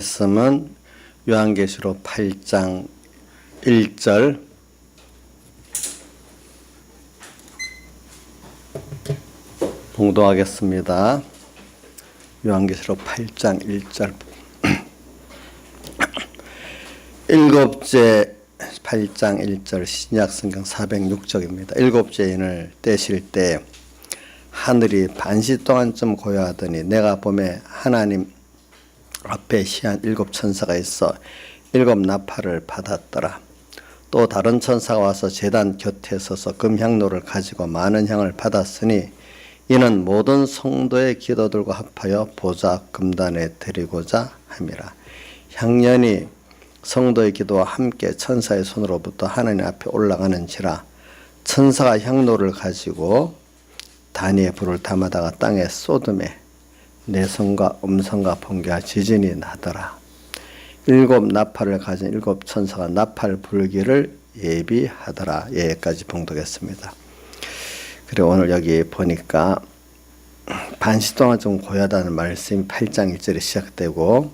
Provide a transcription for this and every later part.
말씀은 요한계시록 8장 1절 봉독하겠습니다. 요한계시록 8장 1절 일곱째 8장 1절 신약성경 406쪽입니다. 일곱째 인을 떼실 때 하늘이 반시 동안쯤 고요하더니 내가 보매 하나님 앞에 시한 일곱 천사가 있어 일곱 나팔을 받았더라. 또 다른 천사가 와서 제단 곁에 서서 금향로를 가지고 많은 향을 받았으니 이는 모든 성도의 기도들과 합하여 보좌 금단에 드리고자 함이라. 향연이 성도의 기도와 함께 천사의 손으로부터 하나님 앞에 올라가는지라. 천사가 향로를 가지고 단위의 불을 담아다가 땅에 쏟음에 내성과 음성과 번개와 지진이 나더라. 일곱 나팔을 가진 일곱 천사가 나팔 불기를 예비하더라. 여기까지 봉독했습니다. 그리고 오늘 여기 보니까 반시 동안 좀 고요하다는 말씀이 8장 1절에 시작되고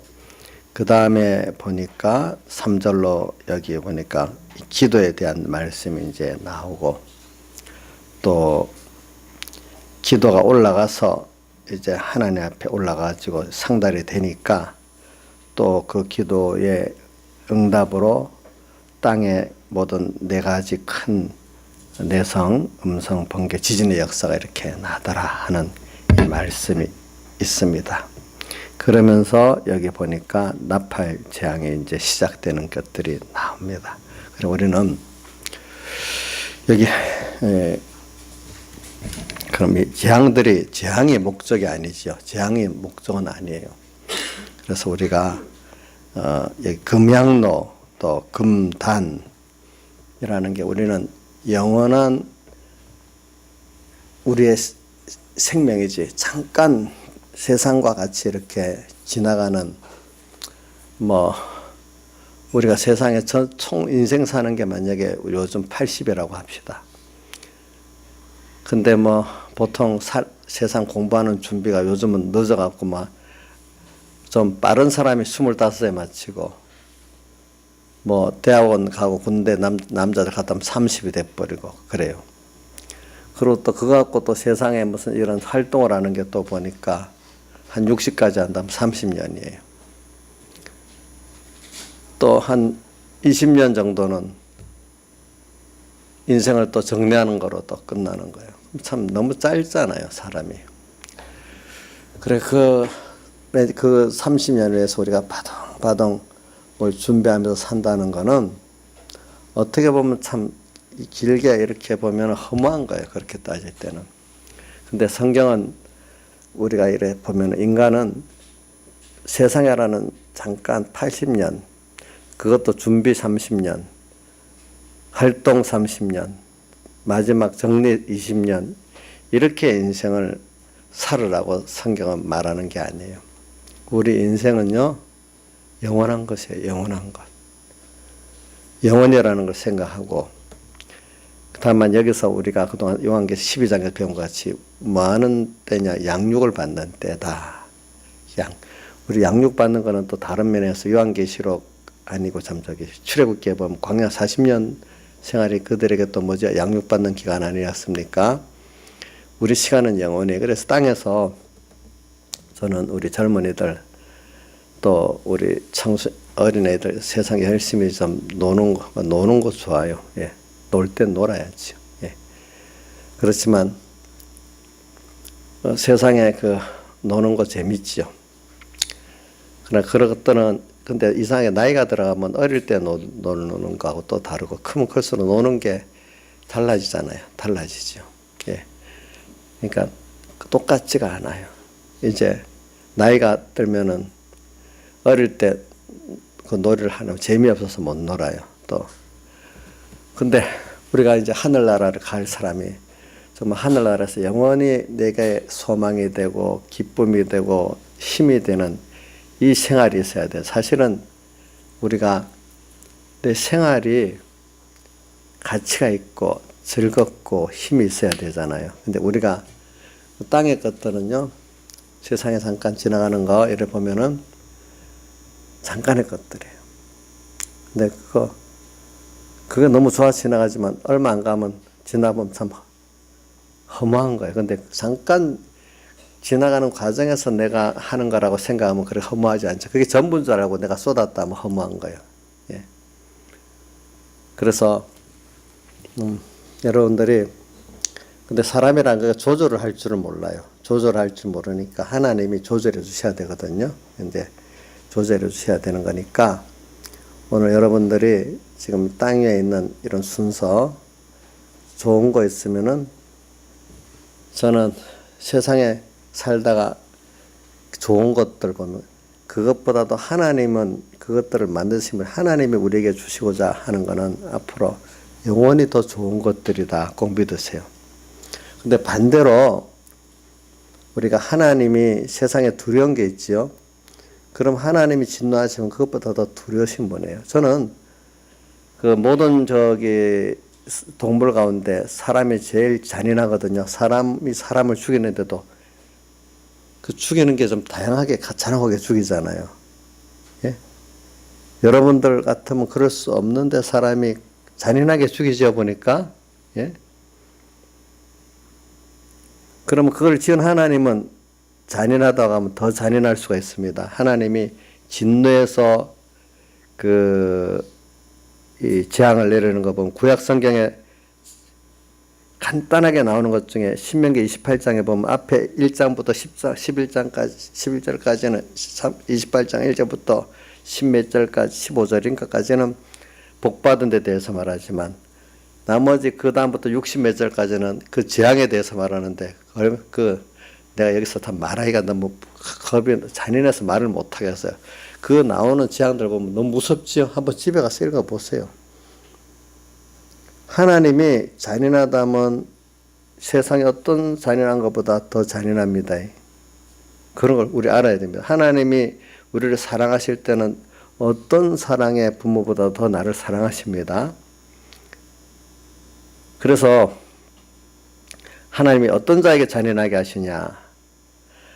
그 다음에 보니까 3절로 여기 보니까 기도에 대한 말씀이 이제 나오고 또 기도가 올라가서 이제 하나님 앞에 올라가지고 상달이 되니까 또 그 기도의 응답으로 땅의 모든 네 가지 큰 내성, 음성, 번개, 지진의 역사가 이렇게 나더라 하는 이 말씀이 있습니다. 그러면서 여기 보니까 나팔 재앙이 이제 시작되는 것들이 나옵니다. 그리고 우리는 여기 그럼 이 재앙이 목적이 아니죠. 재앙이 목적은 아니에요. 그래서 우리가 금향로 또 금단이라는 게 우리는 영원한 우리의 생명이지 잠깐 세상과 같이 이렇게 지나가는 우리가 세상에 총 인생 사는 게 만약에 요즘 80이라고 합시다. 근데 보통 세상 공부하는 준비가 요즘은 늦어갖고 좀 빠른 사람이 25에 마치고 대학원 가고 군대 남자들 갔다 오면 30이 돼버리고 그래요. 그리고 또 그거 갖고 또 세상에 무슨 이런 활동을 하는 게 또 보니까 한 60까지 한다면 30년이에요. 또 한 20년 정도는 인생을 또 정리하는 거로 또 끝나는 거예요. 참 너무 짧잖아요, 사람이. 그래, 그 30년을 위해서 우리가 바동 뭘 준비하면서 산다는 거는 어떻게 보면 참 길게 이렇게 보면 허무한 거예요, 그렇게 따질 때는. 근데 성경은 우리가 이래 보면 인간은 세상이라는 잠깐 80년, 그것도 준비 30년, 활동 30년, 마지막 정리 20년, 이렇게 인생을 살으라고 성경은 말하는 게 아니에요. 우리 인생은요, 영원한 것이에요, 영원한 것. 영원이라는 걸 생각하고, 다만 여기서 우리가 그동안 요한계시록 12장에서 배운 것 같이 뭐 하는 때냐, 양육을 받는 때다. 우리 양육 받는 거는 또 다른 면에서 요한계시록 아니고 출애굽기에 보면 광야 40년 생활이 그들에게 또 양육받는 기간 아니었습니까? 우리 시간은 영원히. 그래서 땅에서 저는 우리 젊은이들 또 우리 어린애들 세상에 열심히 좀 노는 거 좋아요. 예. 놀 땐 놀아야죠. 예. 그렇지만 세상에 노는 거 재밌죠. 그러나 그런 것들은 근데 이상하게 나이가 들어가면 어릴 때 노는 거하고 또 다르고 크면 클수록 노는 게 달라지잖아요. 달라지죠. 예. 그러니까 똑같지가 않아요. 이제 나이가 들면은 어릴 때 그 놀이를 하면 재미없어서 못 놀아요. 또. 근데 우리가 이제 하늘나라를 갈 사람이 정말 하늘나라에서 영원히 내게 소망이 되고 기쁨이 되고 힘이 되는 이 생활이 있어야 돼. 사실은 우리가 내 생활이 가치가 있고 즐겁고 힘이 있어야 되잖아요. 근데 우리가 땅의 것들은요, 세상에 잠깐 지나가는 거 이래 보면은 잠깐의 것들이에요. 근데 그게 너무 좋아 지나가지만 얼마 안 가면 지나보면 참 허무한 거예요. 근데 잠깐 지나가는 과정에서 내가 하는 거라고 생각하면 그렇게 허무하지 않죠. 그게 전부인 줄 알고 내가 쏟았다 하면 허무한 거예요. 예. 그래서 여러분들이 근데 사람이란 게 조절을 할 줄은 몰라요. 조절할 줄 모르니까 하나님이 조절해 주셔야 되거든요. 근데 조절해 주셔야 되는 거니까 오늘 여러분들이 지금 땅 위에 있는 이런 순서 좋은 거 있으면은 저는 세상에 살다가 좋은 것들 보면 그것보다도 하나님은 그것들을 만드시면 하나님이 우리에게 주시고자 하는 거는 앞으로 영원히 더 좋은 것들이다 꼭 믿으세요. 근데 반대로 우리가 하나님이 세상에 두려운 게 있지요. 그럼 하나님이 진노하시면 그것보다 더 두려우신 분이에요. 저는 그 모든 동물 가운데 사람이 제일 잔인하거든요. 사람이 사람을 죽이는데도 그 죽이는 게 좀 다양하게 가차나하게 죽이잖아요. 예? 여러분들 같으면 그럴 수 없는데 사람이 잔인하게 죽이죠 보니까. 예? 그러면 그걸 지은 하나님은 잔인하다고 하면 더 잔인할 수가 있습니다. 하나님이 진노해서 이 재앙을 내리는 거 보면 구약 성경에 간단하게 나오는 것 중에 신명기 28장에 보면 앞에 1장부터 11절까지는 28장 1절부터 10몇 절까지 15절인가까지는 복받은 데 대해서 말하지만 나머지 그 다음부터 60몇 절까지는 그 재앙에 대해서 말하는데 내가 여기서 다 말하기가 너무 겁이 잔인해서 말을 못 하겠어요. 그 나오는 재앙들 보면 너무 무섭지요. 한번 집에 가서 읽어 보세요. 하나님이 잔인하다면 세상에 어떤 잔인한 것보다 더 잔인합니다. 그런 걸 우리 알아야 됩니다. 하나님이 우리를 사랑하실 때는 어떤 사랑의 부모보다 더 나를 사랑하십니다. 그래서 하나님이 어떤 자에게 잔인하게 하시냐.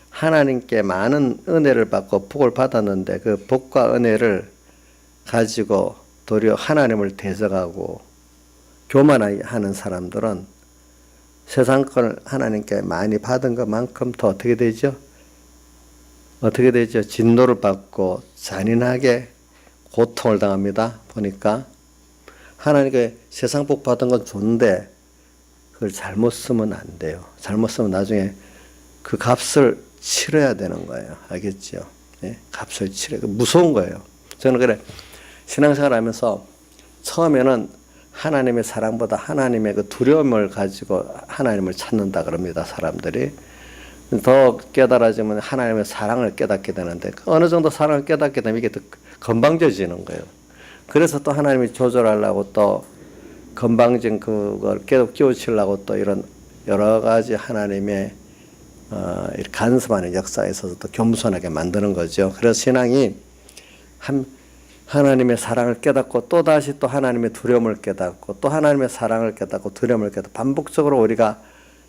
하나님께 많은 은혜를 받고 복을 받았는데 그 복과 은혜를 가지고 도리어 하나님을 대적하고 교만하는 사람들은 세상 걸 하나님께 많이 받은 것만큼 더 어떻게 되죠? 어떻게 되죠? 진노를 받고 잔인하게 고통을 당합니다. 보니까 하나님께 세상 복 받은 건 좋은데 그걸 잘못 쓰면 안 돼요. 잘못 쓰면 나중에 그 값을 치러야 되는 거예요. 알겠죠? 예? 값을 치러야 무서운 거예요. 저는 그래 신앙생활 하면서 처음에는 하나님의 사랑보다 하나님의 그 두려움을 가지고 하나님을 찾는다 그럽니다. 사람들이. 더 깨달아지면 하나님의 사랑을 깨닫게 되는데 어느 정도 사랑을 깨닫게 되면 이게 더 건방져지는 거예요. 그래서 또 하나님이 조절하려고 또 건방진 그걸 끼우치려고 또 이런 여러 가지 하나님의 간섭하는 역사에 있어서 또 겸손하게 만드는 거죠. 그래서 신앙이 하나님의 사랑을 깨닫고 또다시 또 하나님의 두려움을 깨닫고 또 하나님의 사랑을 깨닫고 두려움을 깨닫고 반복적으로 우리가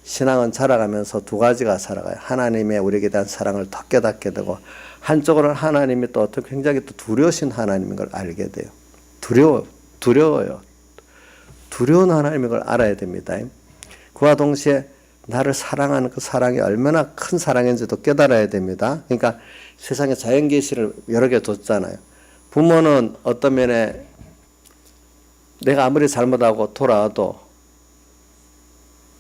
신앙은 자라가면서 두 가지가 살아가요. 하나님의 우리에게 대한 사랑을 더 깨닫게 되고 한쪽으로는 하나님이 또 어떻게 굉장히 또 두려우신 하나님인 걸 알게 돼요. 두려워요. 두려운 하나님인 걸 알아야 됩니다. 그와 동시에 나를 사랑하는 그 사랑이 얼마나 큰 사랑인지도 깨달아야 됩니다. 그러니까 세상에 자연 계시를 여러 개 뒀잖아요. 부모는 어떤 면에 내가 아무리 잘못하고 돌아와도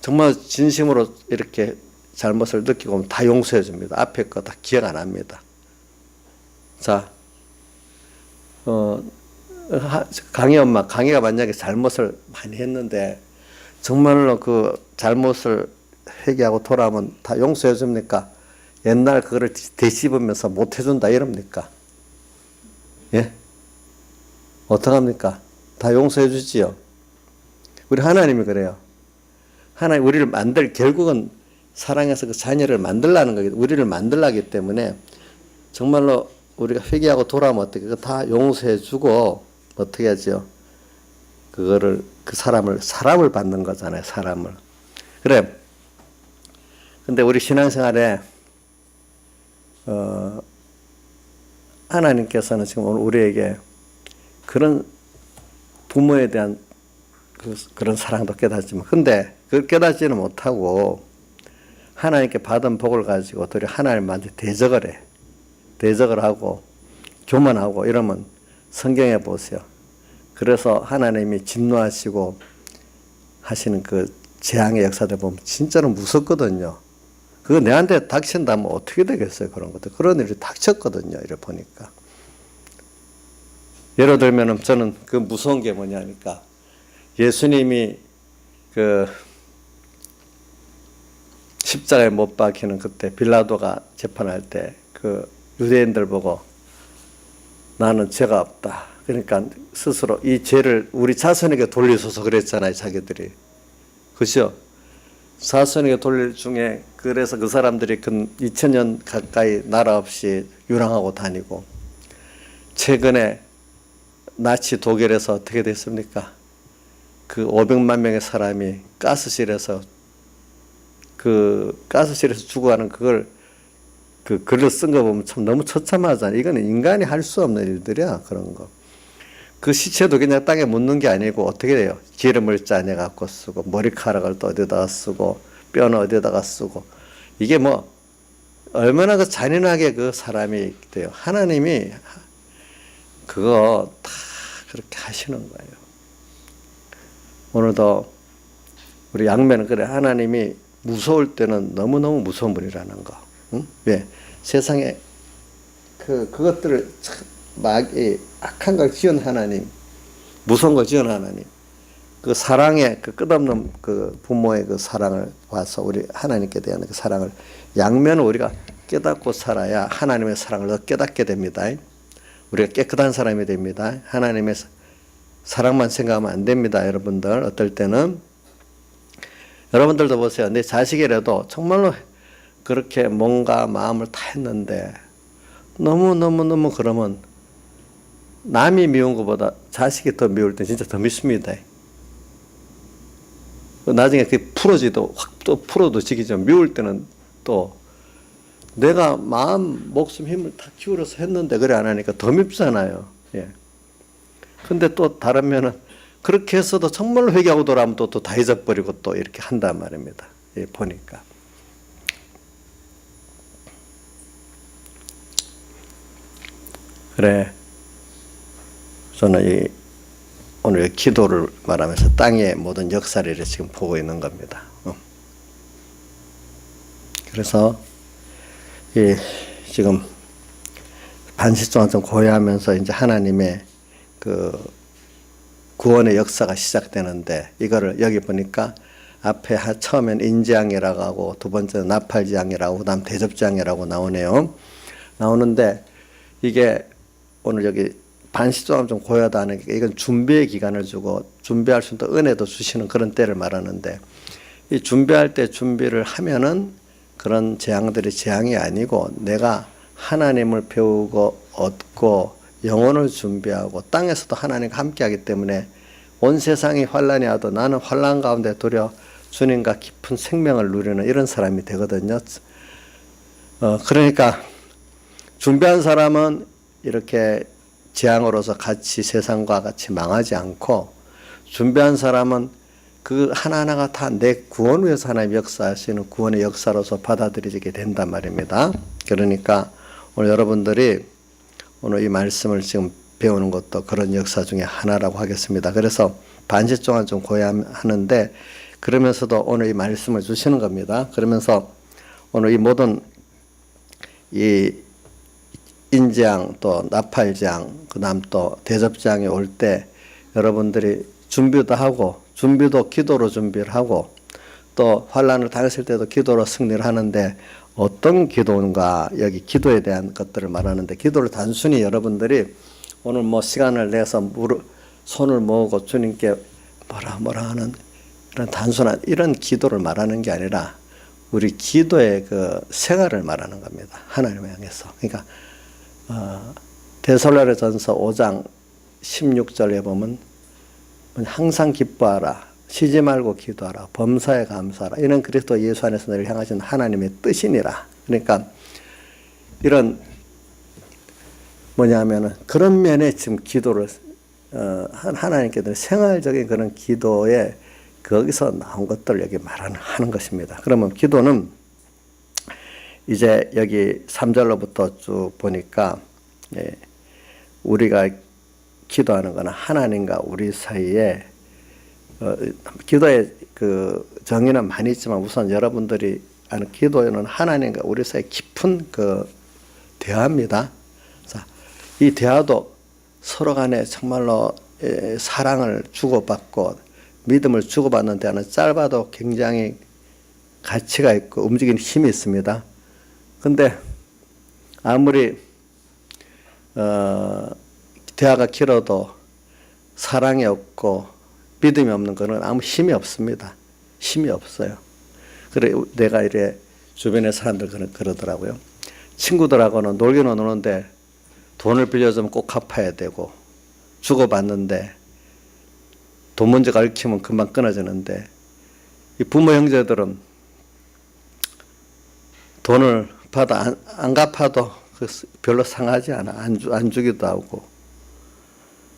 정말 진심으로 이렇게 잘못을 느끼고 다 용서해 줍니다. 앞에 거 다 기억 안 합니다. 자, 강희가 만약에 잘못을 많이 했는데 정말로 그 잘못을 회개하고 돌아오면 다 용서해 줍니까? 옛날 그거를 되씹으면서 못 해준다 이럽니까? 예? 어떡합니까? 다 용서해 주지요. 우리 하나님이 그래요. 하나님 우리를 결국은 사랑해서 그 자녀를 만들라는 거기 우리를 만들라기 때문에 정말로 우리가 회개하고 돌아오면 어떻게 다 용서해 주고 어떻게 하죠? 그거를 사람을 받는 거잖아요. 사람을. 그래. 근데 우리 신앙생활에 하나님께서는 지금 오늘 우리에게 그런 부모에 대한 그런 사랑도 깨닫지만, 근데 그걸 깨닫지는 못하고 하나님께 받은 복을 가지고 도리어 하나님한테 대적을 해. 대적을 하고 교만하고 이러면 성경에 보세요. 그래서 하나님이 진노하시고 하시는 그 재앙의 역사들 보면 진짜로 무섭거든요. 그거 내한테 닥친다면 어떻게 되겠어요, 그런 것들. 그런 일이 닥쳤거든요, 이래 보니까. 예를 들면은 저는 그 무서운 게 뭐냐니까, 예수님이 그 십자가에 못 박히는 그때 빌라도가 재판할 때 그 유대인들 보고 나는 죄가 없다. 그러니까 스스로 이 죄를 우리 자손에게 돌리소서 그랬잖아요, 자기들이. 그죠? 자손에게 돌릴 중에, 그래서 그 사람들이 그 2000년 가까이 나라 없이 유랑하고 다니고, 최근에 나치 독일에서 어떻게 됐습니까? 그 500만 명의 사람이 가스실에서 죽어가는 그걸 그 글을 쓴 거 보면 참 너무 처참하잖아요. 이거는 인간이 할 수 없는 일들이야, 그런 거. 그 시체도 그냥 땅에 묻는 게 아니고 어떻게 돼요? 기름을 짜내 갖고 쓰고, 머리카락을 또 어디다가 쓰고, 뼈는 어디다가 쓰고, 이게 뭐 얼마나 그 잔인하게 그 사람이 돼요. 하나님이 그거 다 그렇게 하시는 거예요. 오늘도 우리 양면은 그래, 하나님이 무서울 때는 너무너무 무서운 분이라는 거. 응? 왜? 세상에 그것들을 막 악한 걸 지은 하나님, 무서운 걸 지은 하나님, 그 사랑의 그 끝없는 그 부모의 그 사랑을 봐서 우리 하나님께 대한 그 사랑을 양면을 우리가 깨닫고 살아야 하나님의 사랑을 더 깨닫게 됩니다. 우리가 깨끗한 사람이 됩니다. 하나님의 사랑만 생각하면 안 됩니다, 여러분들. 어떨 때는 여러분들도 보세요. 내 자식이라도 정말로 그렇게 뭔가 마음을 다 했는데 너무 그러면 남이 미운 것보다 자식이 더 미울 때 진짜 더 밉습니다. 나중에 그게 풀어지도 확 또 풀어도 지기죠. 미울 때는 또 내가 마음, 목숨, 힘을 다 기울여서 했는데 그래 안 하니까 더 밉잖아요. 예. 근데 또 다른 면은 그렇게 했어도 정말로 회개하고 돌아오면 또 다 잊어버리고 또 이렇게 한단 말입니다. 예, 보니까. 그래. 저는 오늘 기도를 말하면서 땅의 모든 역사를 지금 보고 있는 겁니다. 그래서 지금 반시 동안 좀 고요하면서 이제 하나님의 그 구원의 역사가 시작되는데, 이거를 여기 보니까 앞에 처음엔 인재앙이라고 하고 두 번째는 나팔지앙이라고 그다음 대접지앙이라고 나오네요. 나오는데 이게 오늘 여기 반시 동안 좀 고요하다 하는 게, 이건 준비의 기간을 주고 준비할 수 있는 은혜도 주시는 그런 때를 말하는데, 이 준비할 때 준비를 하면은 그런 재앙들이 재앙이 아니고 내가 하나님을 배우고 얻고 영혼을 준비하고 땅에서도 하나님과 함께하기 때문에 온 세상이 환란이 와도 나는 환란 가운데 도리어 주님과 깊은 생명을 누리는 이런 사람이 되거든요. 그러니까 준비한 사람은 이렇게 재앙으로서 같이 세상과 같이 망하지 않고, 준비한 사람은 그 하나하나가 다 내 구원 위해서 하나님 역사하시는 구원의 역사로서 받아들이게 된단 말입니다. 그러니까 오늘 여러분들이 오늘 이 말씀을 지금 배우는 것도 그런 역사 중에 하나라고 하겠습니다. 그래서 반시 동안 좀 고요하는데, 그러면서도 오늘 이 말씀을 주시는 겁니다. 그러면서 오늘 이 모든 이 인재앙 또 나팔재앙 그다음 또 대접재앙이 올 때 여러분들이 준비도 하고, 준비도 기도로 준비를 하고, 또 환란을 당했을 때도 기도로 승리를 하는데, 어떤 기도인가, 여기 기도에 대한 것들을 말하는데, 기도를 단순히 여러분들이 오늘 뭐 시간을 내서 손을 모으고 주님께 뭐라 하는 이런 단순한 이런 기도를 말하는 게 아니라 우리 기도의 그 생활을 말하는 겁니다. 하나님을 향해서. 그러니까 데살로니가전서 5장 16절에 보면 항상 기뻐하라, 쉬지 말고 기도하라, 범사에 감사하라, 이는 그리스도 예수 안에서 너를 향하신 하나님의 뜻이니라. 그러니까 이런 뭐냐면은 그런 면에 지금 기도를 하나님께서 생활적인 그런 기도에 거기서 나온 것들을 여기 하는 것입니다. 그러면 기도는 이제 여기 3절로부터 쭉 보니까 우리가 기도하는 것은 하나님과 우리 사이에 기도의 그 정의는 많이 있지만 우선 여러분들이 아는 기도는 하나님과 우리 사이 깊은 그 대화입니다. 자, 이 대화도 서로 간에 정말로 사랑을 주고받고 믿음을 주고받는 대화는 짧아도 굉장히 가치가 있고 움직이는 힘이 있습니다. 근데 아무리 대화가 길어도 사랑이 없고 믿음이 없는 것은 아무 힘이 없습니다. 힘이 없어요. 그래 내가 이래 주변의 사람들 그러더라고요. 친구들하고는 놀기는 노는데 돈을 빌려주면 꼭 갚아야 되고 주고받는데 돈 문제가 얽히면 금방 끊어지는데 이 부모 형제들은 돈을 받아 안 갚아도 별로 상하지 않아. 안 주기도 하고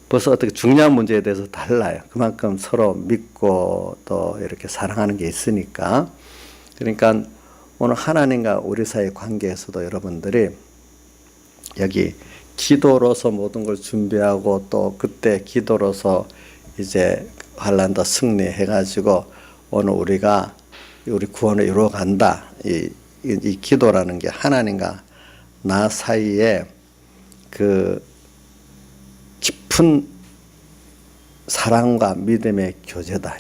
벌써 어떻게 중요한 문제에 대해서 달라요. 그만큼 서로 믿고 또 이렇게 사랑하는 게 있으니까. 그러니까 오늘 하나님과 우리 사이의 관계에서도 여러분들이 여기 기도로서 모든 걸 준비하고 또 그때 기도로서 이제 환난도 승리해가지고 오늘 우리가 우리 구원을 이루어간다. 이 기도라는 게 하나님과 나 사이에 그 깊은 사랑과 믿음의 교제다.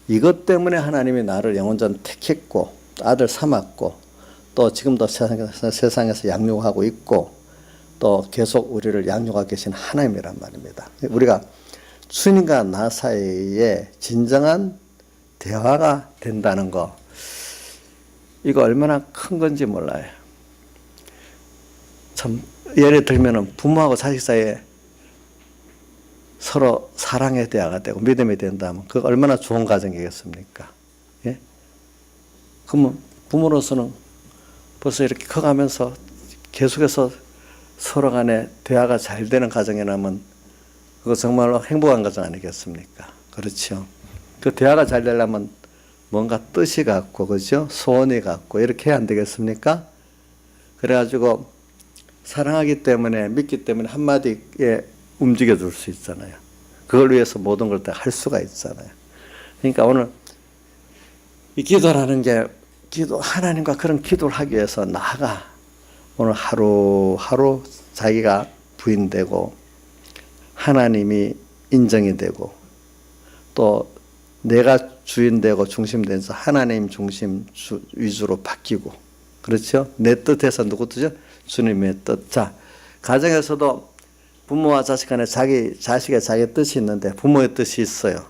이것 때문에 하나님이 나를 영원전 택했고 아들 삼았고 또 지금도 세상에서 양육하고 있고 또 계속 우리를 양육하고 계신 하나님이란 말입니다. 우리가 주님과 나 사이에 진정한 대화가 된다는 거 이거 얼마나 큰 건지 몰라요. 참 예를 들면은 부모하고 자식 사이에 서로 사랑의 대화가 되고 믿음이 된다면 그거 얼마나 좋은 가정이겠습니까? 예? 그러면 부모로서는 벌써 이렇게 커가면서 계속해서 서로 간에 대화가 잘 되는 가정이라면 그거 정말로 행복한 가정 아니겠습니까? 그렇죠. 그 대화가 잘 되려면 뭔가 뜻이 같고, 그죠? 소원이 같고, 이렇게 해야 안 되겠습니까? 그래가지고, 사랑하기 때문에, 믿기 때문에 한마디에 움직여줄 수 있잖아요. 그걸 위해서 모든 걸 다 할 수가 있잖아요. 그러니까 오늘 이 기도라는 게, 하나님과 그런 기도를 하기 위해서 나아가. 오늘 하루하루 자기가 부인되고, 하나님이 인정이 되고, 또 내가 주인 되고 중심 돼서 하나님 중심 위주로 바뀌고, 그렇죠? 내 뜻에서 누구 뜻이죠? 주님의 뜻. 자, 가정에서도 부모와 자식 간에 자식의 자기 뜻이 있는데 부모의 뜻이 있어요.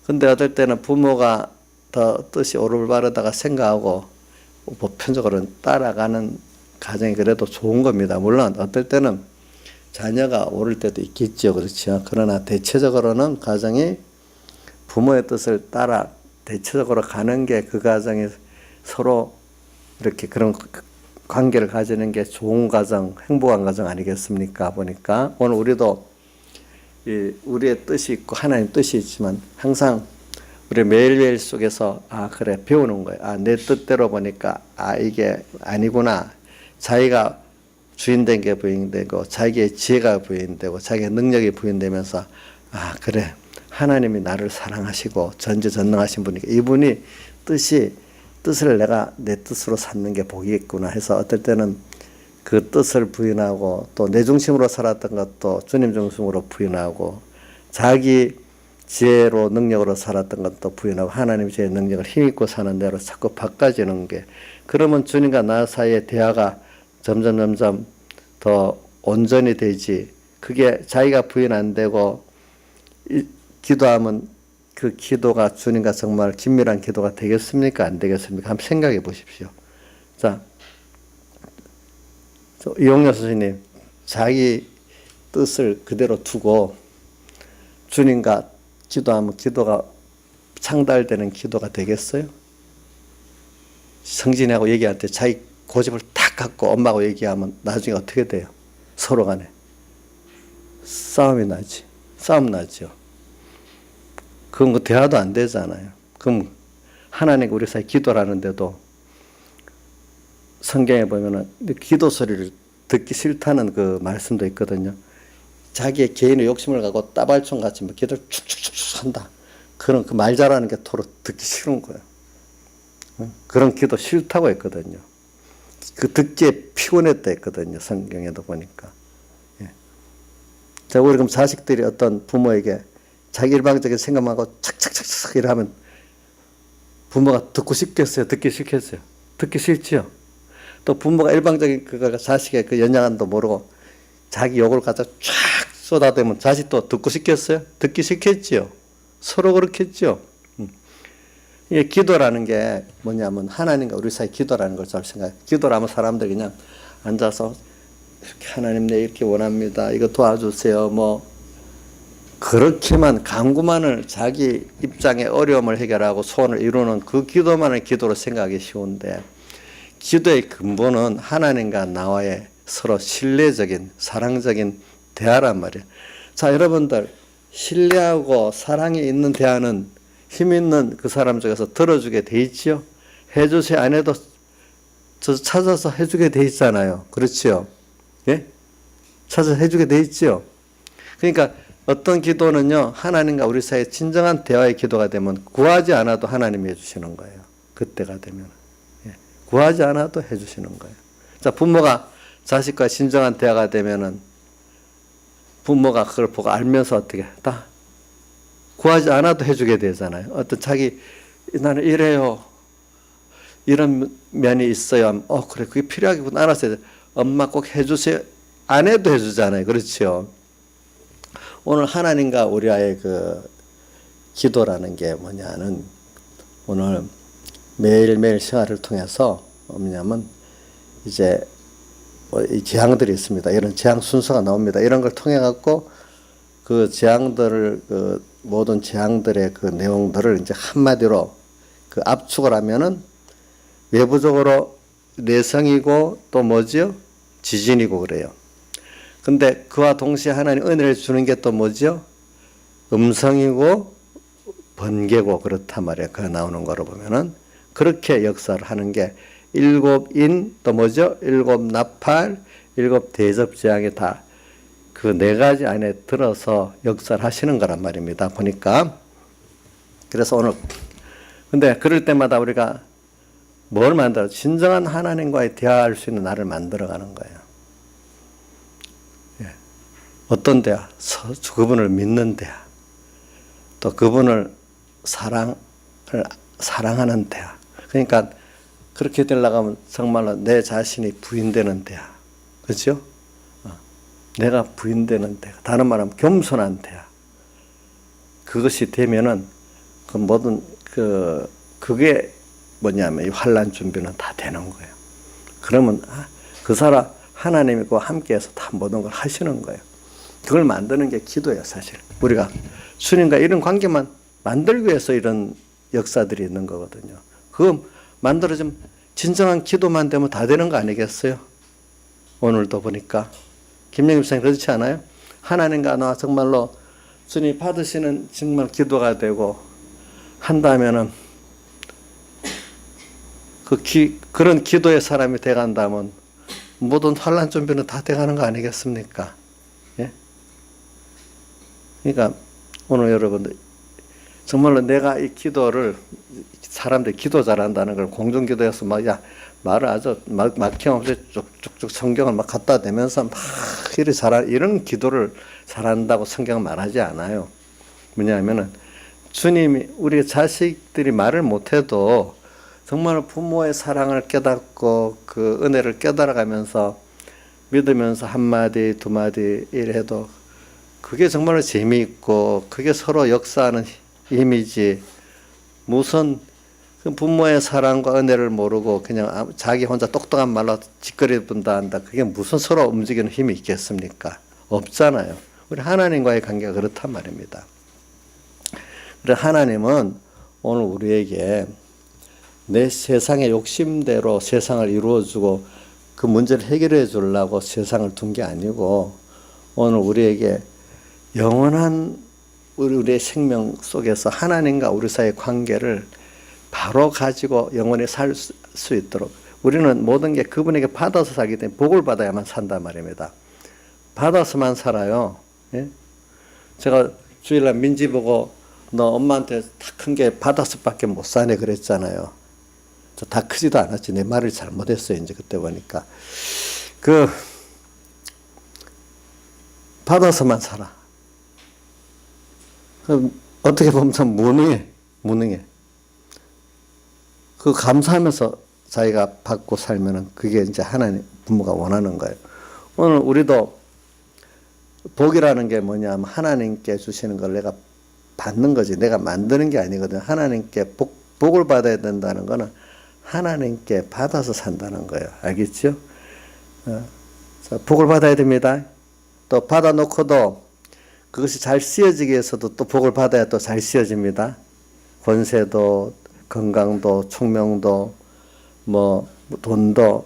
근데 어떨 때는 부모가 더 뜻이 오르바르다가 생각하고 보편적으로는 따라가는 가정이 그래도 좋은 겁니다. 물론 어떨 때는 자녀가 오를 때도 있겠죠. 그렇죠. 그러나 대체적으로는 가정이 부모의 뜻을 따라 대체적으로 가는 게 그 가정이 서로 이렇게 그런 관계를 가지는 게 좋은 가정, 행복한 가정 아니겠습니까? 보니까 오늘 우리도 우리의 뜻이 있고 하나님 뜻이 있지만 항상 우리 매일매일 속에서 그래 배우는 거예요. 내 뜻대로 보니까 이게 아니구나. 자기가 주인된 게 부인되고 자기의 지혜가 부인되고 자기의 능력이 부인되면서 그래 하나님이 나를 사랑하시고 전지전능하신 분이니까 이분이 뜻을 내가 내 뜻으로 삼는 게 복이겠구나 해서 어떨 때는 그 뜻을 부인하고 또 내 중심으로 살았던 것도 주님 중심으로 부인하고 자기 지혜로 능력으로 살았던 것도 부인하고 하나님의 지혜의 능력을 힘입고 사는 대로 자꾸 바꿔지는 게 그러면 주님과 나 사이의 대화가 점점 더 온전히 되지. 그게 자기가 부인 안 되고 기도하면 그 기도가 주님과 정말 긴밀한 기도가 되겠습니까? 안 되겠습니까? 한번 생각해 보십시오. 자, 이용렬 선생님, 자기 뜻을 그대로 두고 주님과 기도하면 기도가 창달되는 기도가 되겠어요? 성진이하고 얘기할 때 자기 고집을 탁 갖고 엄마하고 얘기하면 나중에 어떻게 돼요? 서로 간에 싸움이 나지. 싸움 나죠. 그건 뭐 대화도 안 되잖아요. 그럼 하나님과 우리 사이 기도를 하는데도 성경에 보면은 기도 소리를 듣기 싫다는 그 말씀도 있거든요. 자기의 개인의 욕심을 갖고 따발총 같이 뭐 기도를 축축축축 한다. 그런 그 말 잘하는 게 토로 듣기 싫은 거예요. 그런 기도 싫다고 했거든요. 그 듣기에 피곤했다 했거든요. 성경에도 보니까. 예. 자, 우리 그럼 자식들이 어떤 부모에게 자기 일방적인 생각만 하고 착착착착 이러면 부모가 듣고 싶겠어요? 듣기 싫겠어요? 듣기 싫지요? 또 부모가 일방적인 그거 자식의 그 연약함도 모르고 자기 욕을 갖다 쫙 쏟아대면 자식도 듣고 싶겠어요? 듣기 싫겠지요? 서로 그렇겠지요? 이게 기도라는 게 뭐냐면 하나님과 우리 사이 기도라는 걸 잘 생각해요. 기도라면 사람들이 그냥 앉아서 이렇게 하나님 내 이렇게 원합니다. 이거 도와주세요. 뭐 그렇게만 간구만을 자기 입장의 어려움을 해결하고 소원을 이루는 그 기도만을 기도로 생각하기 쉬운데 기도의 근본은 하나님과 나와의 서로 신뢰적인 사랑적인 대화란 말이에요. 자, 여러분들 신뢰하고 사랑이 있는 대화는 힘 있는 그 사람 쪽에서 들어주게 돼 있지요. 해주세요 안 해도 저 찾아서 해주게 돼 있잖아요. 그렇지요. 예? 찾아서 해주게 돼 있지요. 그러니까 어떤 기도는요, 하나님과 우리 사이에 진정한 대화의 기도가 되면 구하지 않아도 하나님이 해주시는 거예요. 그때가 되면. 예. 구하지 않아도 해주시는 거예요. 자, 부모가 자식과 진정한 대화가 되면은 부모가 그걸 보고 알면서 어떻게 다 구하지 않아도 해주게 되잖아요. 어떤 자기 나는 이래요. 이런 면이 있어요. 그래 그게 필요하겠구나 알았어요. 엄마 꼭 해주세요. 안 해도 해주잖아요. 그렇죠. 오늘 하나님과 우리와의 그 기도라는 게 뭐냐는 오늘 매일매일 생활을 통해서 뭐냐면 이제 이 재앙들이 있습니다. 이런 재앙 순서가 나옵니다. 이런 걸 통해 갖고 그 재앙들을 그 모든 재앙들의 그 내용들을 이제 한마디로 그 압축을 하면은 외부적으로 내성이고 또 뭐지요? 지진이고 그래요. 근데 그와 동시에 하나님 은혜를 주는 게 또 뭐죠? 음성이고 번개고 그렇단 말이에요. 그 나오는 거로 보면은 그렇게 역사를 하는 게 일곱 인 또 뭐죠? 일곱 나팔, 일곱 대접 재앙이 다 그 네 가지 안에 들어서 역사를 하시는 거란 말입니다. 보니까. 그래서 오늘 근데 그럴 때마다 우리가 뭘 만들어? 진정한 하나님과의 대화할 수 있는 나를 만들어가는 거예요. 예. 어떤 대화? 그분을 믿는 대화. 또 그분을 사랑하는 대화. 그러니까 그렇게 되려고 하면 정말로 내 자신이 부인되는 대화. 그렇죠? 내가 부인되는 대화. 다른 말하면 겸손한 대화. 그것이 되면은 그 모든 그게 뭐냐면 이 환난 준비는 다 되는 거예요. 그러면 그 사람 하나님과 함께해서 다 모든 걸 하시는 거예요. 그걸 만드는 게 기도예요, 사실. 우리가 주님과 이런 관계만 만들기 위해서 이런 역사들이 있는 거거든요. 그거 만들어지면 진정한 기도만 되면 다 되는 거 아니겠어요? 오늘도 보니까 김영임 선생님 그렇지 않아요? 하나님과 나 정말로 주님 받으시는 정말 기도가 되고 한다면은 그런 기도의 사람이 돼간다면 모든 환난 준비는 다 돼가는 거 아니겠습니까? 예? 그러니까 오늘 여러분들 정말로 내가 이 기도를 사람들이 기도 잘한다는 걸 공중기도에서 말을 아주 막힘없이 쭉쭉쭉 성경을 막 갖다 대면서 막 이런 기도를 잘한다고 성경은 말하지 않아요. 뭐냐면은 주님이 우리 자식들이 말을 못해도 정말 부모의 사랑을 깨닫고 그 은혜를 깨달아가면서 믿으면서 한마디 두마디 이래도 그게 정말로 재미있고 그게 서로 역사하는 힘이지 무슨 그 부모의 사랑과 은혜를 모르고 그냥 자기 혼자 똑똑한 말로 짓거리 분다 한다. 그게 무슨 서로 움직이는 힘이 있겠습니까? 없잖아요. 우리 하나님과의 관계가 그렇단 말입니다. 그래 하나님은 오늘 우리에게 내 세상의 욕심대로 세상을 이루어주고 그 문제를 해결해 주려고 세상을 둔 게 아니고 오늘 우리에게 영원한 우리의 생명 속에서 하나님과 우리 사이의 관계를 바로 가지고 영원히 살 수 있도록 우리는 모든 게 그분에게 받아서 살기 때문에 복을 받아야만 산단 말입니다. 받아서만 살아요. 예? 제가 주일날 민지 보고 너 엄마한테 다 큰 게 받아서밖에 못 사네 그랬잖아요. 다 크지도 않았지. 내 말을 잘못했어요. 이제 그때 보니까 받아서만 살아. 어떻게 보면 참 무능해. 그 감사하면서 자기가 받고 살면은 그게 이제 하나님 부모가 원하는 거예요. 오늘 우리도 복이라는 게 뭐냐면 하나님께 주시는 걸 내가 받는 거지. 내가 만드는 게 아니거든. 하나님께 복을 받아야 된다는 거는 하나님께 받아서 산다는 거예요. 알겠죠? 자, 복을 받아야 됩니다. 또 받아놓고도 그것이 잘 쓰여지기 위해서도 또 복을 받아야 또 잘 쓰여집니다. 권세도, 건강도, 총명도, 돈도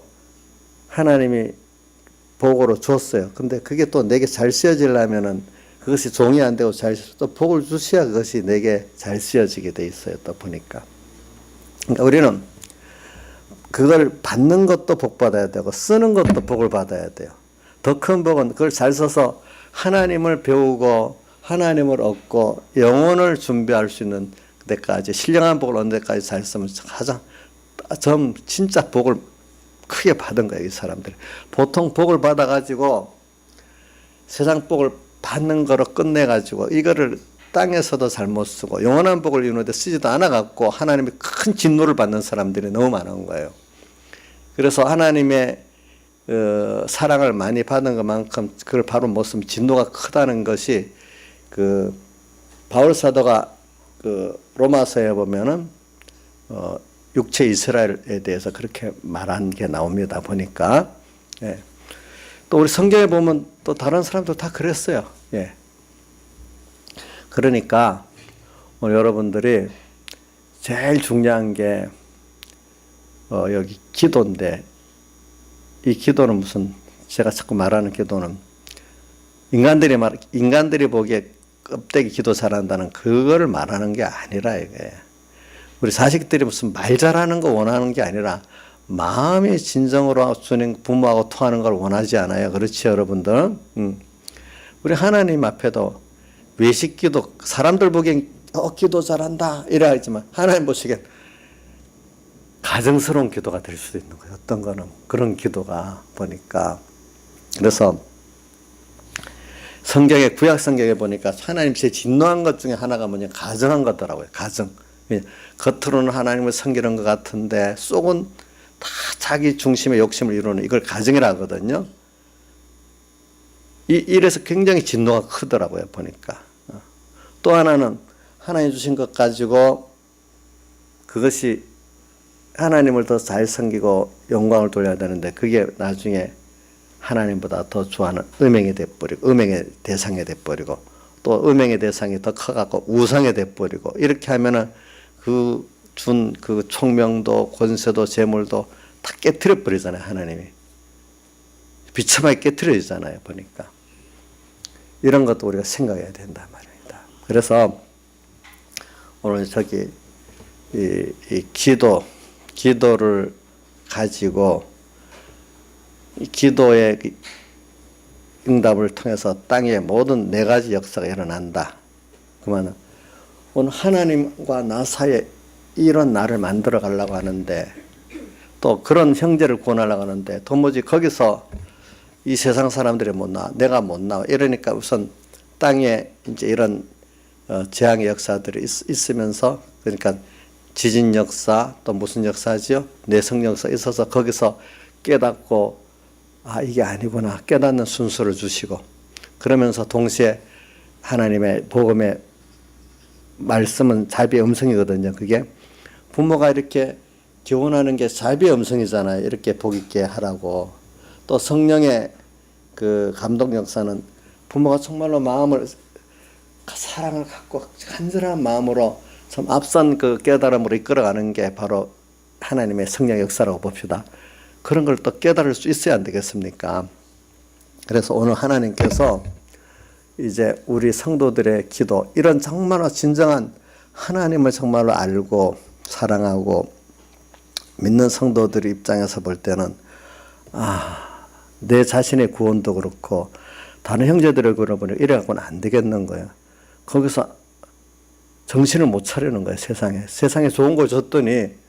하나님이 복으로 줬어요. 근데 그게 또 내게 잘 쓰여지려면은 그것이 종이 안 되고 또 복을 주셔야 그것이 내게 잘 쓰여지게 돼 있어요. 또 보니까. 그러니까 우리는 그걸 받는 것도 복 받아야 되고 쓰는 것도 복을 받아야 돼요. 더 큰 복은 그걸 잘 써서 하나님을 배우고 하나님을 얻고 영혼을 준비할 수 있는 데까지 신령한 복을 얻는 데까지 잘 쓰면 가장 진짜 복을 크게 받은 거예요. 이 사람들이. 보통 복을 받아가지고 세상 복을 받는 거로 끝내가지고 이거를 땅에서도 잘못 쓰고 영원한 복을 이루는데 쓰지도 않아갖고 하나님이 큰 진노를 받는 사람들이 너무 많은 거예요. 그래서 하나님의 사랑을 많이 받은 것만큼 그걸 바로 못 쓰면 진노가 크다는 것이 바울 사도가 로마서에 보면은 육체 이스라엘에 대해서 그렇게 말한 게 나옵니다. 보니까. 예. 또 우리 성경에 보면 또 다른 사람도 다 그랬어요. 예. 그러니까 오늘 여러분들이 제일 중요한 게 여기 기도인데 이 기도는 제가 자꾸 말하는 기도는 인간들이 보기에 껍데기 기도 잘한다는 그거를 말하는 게 아니라 이게 우리 자식들이 무슨 말 잘하는 거 원하는 게 아니라 마음이 진정으로 주님 부모하고 통하는 걸 원하지 않아요. 그렇지 여러분들? 우리 하나님 앞에도 외식 기도 사람들 보기엔 기도 잘한다 이래 하지만 하나님 보시기엔 가정스러운 기도가 될 수도 있는 거예요. 어떤 거는 그런 기도가 보니까 그래서 성경에 구약 성경에 보니까 하나님 제일 진노한 것 중에 하나가 뭐냐 가정한 거더라고요. 가정. 겉으로는 하나님을 섬기는 것 같은데 속은 다 자기 중심의 욕심을 이루는 이걸 가정이라 하거든요. 이래서 굉장히 진노가 크더라고요. 보니까. 또 하나는 하나님 주신 것 가지고 그것이 하나님을 더 잘 섬기고 영광을 돌려야 되는데 그게 나중에 하나님보다 더 좋아하는 음행이 돼버리고 음행의 대상이 돼버리고 또 음행의 대상이 더 커갖고 우상이 돼버리고 이렇게 하면은 그 총명도 권세도 재물도 다 깨트려 버리잖아요. 하나님이 비참하게 깨트려지잖아요. 보니까 이런 것도 우리가 생각해야 된단 말입니다. 그래서 오늘 이 기도를 가지고 이 기도의 응답을 통해서 땅에 모든 네 가지 역사가 일어난다. 그러면 오늘 하나님과 나 사이에 이런 나를 만들어 가려고 하는데 또 그런 형제를 구원하려고 하는데 도무지 거기서 이 세상 사람들이 못 나와 내가 못 나와 이러니까 우선 땅에 이제 이런 재앙의 역사들이 있으면서 그러니까 지진 역사 또 무슨 역사지요? 내성 역사 있어서 거기서 깨닫고 이게 아니구나 깨닫는 순서를 주시고 그러면서 동시에 하나님의 복음의 말씀은 자비의 음성이거든요. 그게 부모가 이렇게 교훈하는 게 자비의 음성이잖아요. 이렇게 복 있게 하라고. 또 성령의 그 감동 역사는 부모가 정말로 마음을 사랑을 갖고 간절한 마음으로 참 앞선 그 깨달음으로 이끌어가는 게 바로 하나님의 성령 역사라고 봅시다. 그런 걸 또 깨달을 수 있어야 안 되겠습니까? 그래서 오늘 하나님께서 이제 우리 성도들의 기도, 이런 정말로 진정한 하나님을 정말로 알고 사랑하고 믿는 성도들 입장에서 볼 때는 내 자신의 구원도 그렇고 다른 형제들을 그러보니 이래갖고는 안 되겠는 거예요. 거기서 정신을 못 차리는 거예요. 세상에 좋은 걸 줬더니,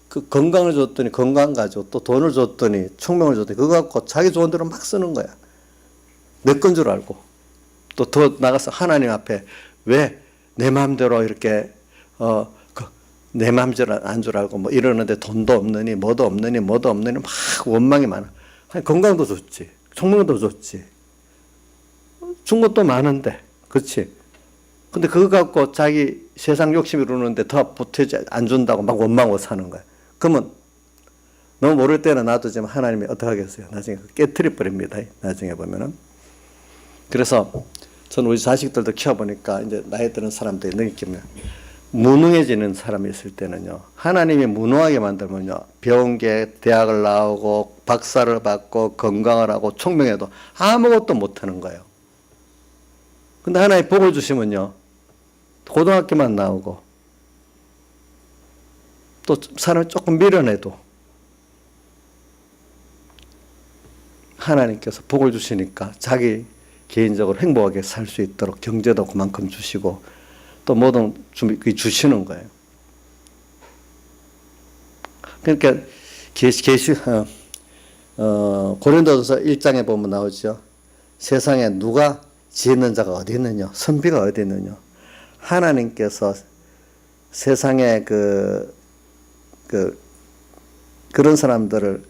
그 건강을 줬더니 건강 가지고 또 돈을 줬더니 총명을 줬더니 그거 갖고 자기 좋은 대로 막 쓰는 거야. 내 건 줄 알고. 또 더 나가서 하나님 앞에 왜 내 마음대로 이렇게 내 마음대로 안 줄 알고 뭐 이러는데 돈도 없느니 뭐도 없느니 막 원망이 많아. 건강도 좋지, 총명도 좋지, 준 것도 많은데, 그렇지? 근데 그거 갖고 자기 세상 욕심이 이루는데 더 보태지 안 준다고 막 원망하고 사는 거야. 그러면 너무 모를 때는 놔두지만 하나님이 어떻게 하겠어요? 나중에 깨트려 버립니다. 나중에 보면은. 그래서 저는 우리 자식들도 키워보니까 이제 나이 드는 사람들이 느끼면 무능해지는 사람이 있을 때는요, 하나님이 무능하게 만들면요, 배운 게 대학을 나오고 박사를 받고 건강을 하고 총명해도 아무것도 못하는 거예요. 근데 하나님 복을 주시면요, 고등학교만 나오고 또 사람을 조금 밀어내도 하나님께서 복을 주시니까 자기 개인적으로 행복하게 살 수 있도록 경제도 그만큼 주시고 또 모든 주시는 거예요. 그러니까 고린도전서 1장에 보면 나오죠. 세상에 누가 지혜있는 자가 어디 있느냐, 선비가 어디 있느냐. 하나님께서 세상에 그런 사람들을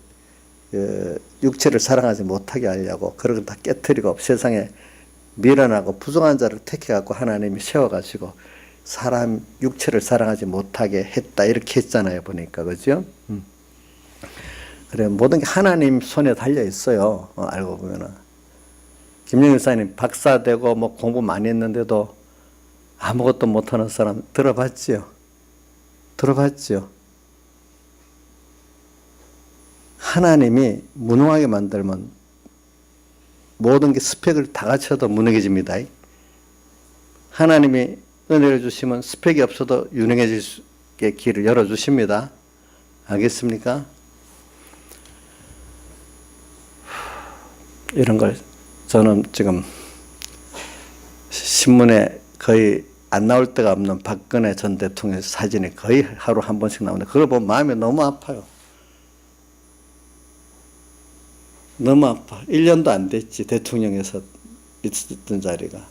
육체를 사랑하지 못하게 하려고 그런 걸 다 깨뜨리고 세상에 미련하고 부정한 자를 택해갖고 하나님이 세워가지고 사람 육체를 사랑하지 못하게 했다, 이렇게 했잖아요. 보니까. 그죠? 그래, 모든 게 하나님 손에 달려 있어요. 알고 보면은. 김영일 사님 박사 되고 뭐 공부 많이 했는데도 아무것도 못하는 사람 들어봤지요? 들어봤지요? 하나님이 무능하게 만들면 모든 게 스펙을 다 갖춰도 무능해집니다. 하나님이 은혜를 주시면 스펙이 없어도 유능해질 수 있게 길을 열어주십니다. 알겠습니까? 이런 걸 저는 지금 신문에 거의 안 나올 데가 없는 박근혜 전 대통령 사진이 거의 하루 한 번씩 나오는데 그걸 보면 마음이 너무 아파요. 너무 아파. 1년도 안 됐지, 대통령에서 있었던 자리가.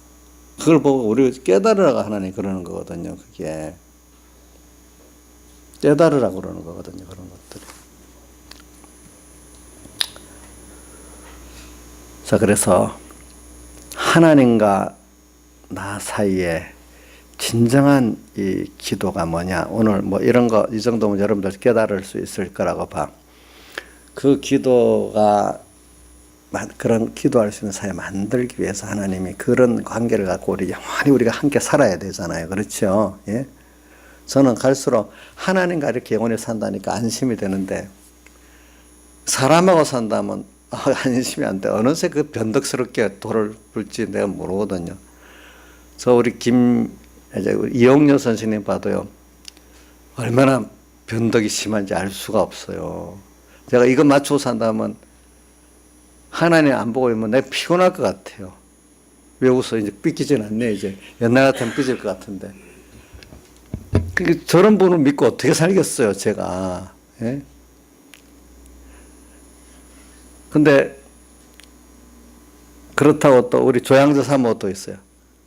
그걸 보고 우리 깨달으라고 하나님 그러는 거거든요. 그게 깨달으라고 그러는 거거든요. 그런 것들이. 자, 그래서 하나님과 나 사이에 진정한 이 기도가 뭐냐. 오늘 뭐 이런 거 이 정도면 여러분들 깨달을 수 있을 거라고 봐. 그 기도가 그런 기도할 수 있는 사회 만들기 위해서 하나님이 그런 관계를 갖고 우리 영원히 우리가 함께 살아야 되잖아요. 그렇죠? 예? 저는 갈수록 하나님과 이렇게 영원히 산다니까 안심이 되는데 사람하고 산다면 안심이 안 돼. 어느새 그 변덕스럽게 돌을 불지 내가 모르거든요. 저 우리 이용료 선생님 봐도요, 얼마나 변덕이 심한지 알 수가 없어요. 제가 이거 맞추고 산다면 하나님 안 보고 있으면 내가 피곤할 것 같아요. 왜 웃어? 이제 삐끼진 않네. 이제 옛날 같으면 삐질 것 같은데. 그러니까 저런 분을 믿고 어떻게 살겠어요, 제가. 예? 근데 그렇다고 또 우리 조양조 사모도 있어요.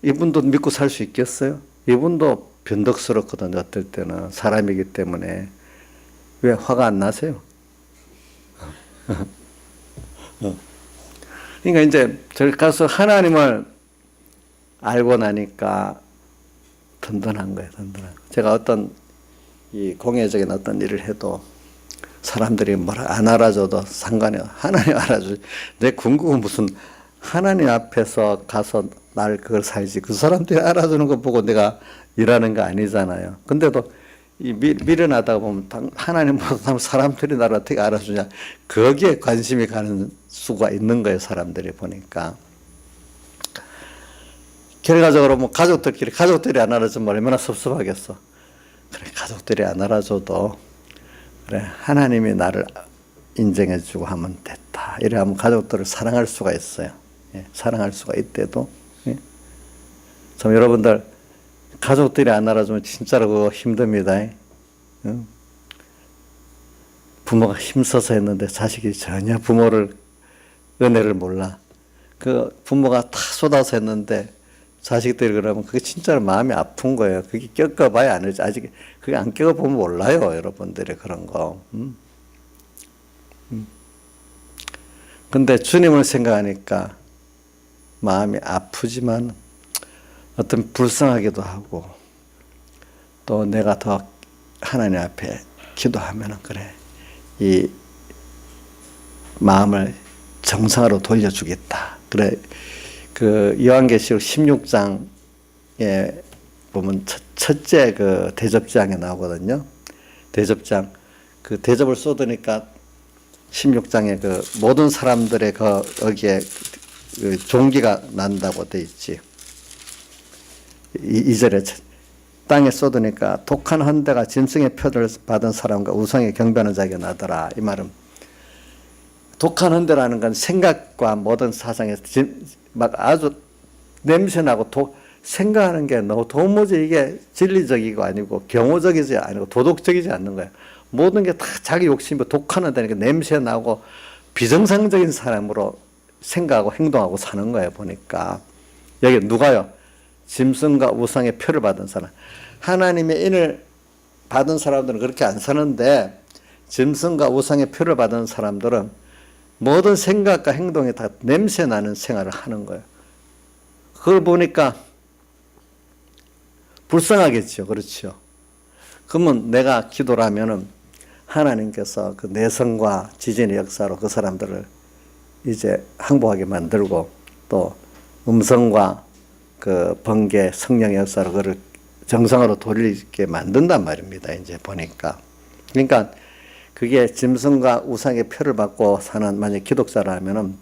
이분도 믿고 살 수 있겠어요? 이분도 변덕스럽거든요. 어떨 때는 사람이기 때문에. 왜 화가 안 나세요? 그러니까 이제 저기 가서 하나님을 알고 나니까 든든한 거예요. 든든한 거. 제가 어떤 이 공예적인 어떤 일을 해도 사람들이 뭐라 안 알아줘도 상관이 없어요. 하나님 알아줘. 내 궁극은 무슨 하나님 앞에서 가서 날 그걸 살지. 그 사람들이 알아주는 거 보고 내가 일하는 거 아니잖아요. 근데도 미련하다가 보면 하나님보다 사람들이 나를 어떻게 알아주냐, 거기에 관심이 가는 수가 있는 거예요. 사람들이 보니까. 결과적으로 뭐 가족들이 안 알아주면 얼마나 섭섭하겠어. 그래, 가족들이 안 알아줘도 그래, 하나님이 나를 인정해주고 하면 됐다. 이래 하면 가족들을 사랑할 수가 있어요. 예, 사랑할 수가 있대도. 예. 참 여러분들 가족들이 안 알아주면 진짜로 그거 힘듭니다. 예. 부모가 힘써서 했는데 자식이 전혀 부모를 은혜를 몰라. 그 부모가 다 쏟아서 했는데 자식들이 그러면 그게 진짜로 마음이 아픈 거예요. 그게 겪어봐야 안 알지. 아직 그게 안 겪어보면 몰라요. 여러분들이 그런 거. 근데 주님을 생각하니까 마음이 아프지만 어떤 불쌍하기도 하고 또 내가 더 하나님 앞에 기도하면은 그래. 이 마음을 정상으로 돌려주겠다. 그래. 그 요한계시록 16장에 보면 첫째 그 대접장에 나오거든요. 대접장. 그 대접을 쏟으니까 16장에 그 모든 사람들의 거기에 그 종기가 난다고 돼 있지. 2절에 땅에 쏟으니까 독한 헌대가 짐승의 표를 받은 사람과 우상에 경배하는 자에게 나더라. 이 말은 독한 헌대라는 건 생각과 모든 사상에서 막 아주 냄새나고 생각하는 게 너무 도무지 이게 진리적이고 아니고 경호적이지 아니고 도덕적이지 않는 거예요. 모든 게 다 자기 욕심이 독하는 데니까 냄새나고 비정상적인 사람으로 생각하고 행동하고 사는 거예요. 보니까 여기 누가요? 짐승과 우상의 표를 받은 사람. 하나님의 인을 받은 사람들은 그렇게 안 사는데 짐승과 우상의 표를 받은 사람들은 모든 생각과 행동이 다 냄새나는 생활을 하는 거예요. 그걸 보니까 불쌍하겠죠. 그렇죠. 그러면 내가 기도를 하면은 하나님께서 그 내성과 지진의 역사로 그 사람들을 이제 항복하게 만들고 또 음성과 그 번개 성령의 역사로 그를 정상으로 돌리게 만든단 말입니다. 이제 보니까. 그러니까 그게 짐승과 우상의 표를 받고 사는 만약 기독자라면은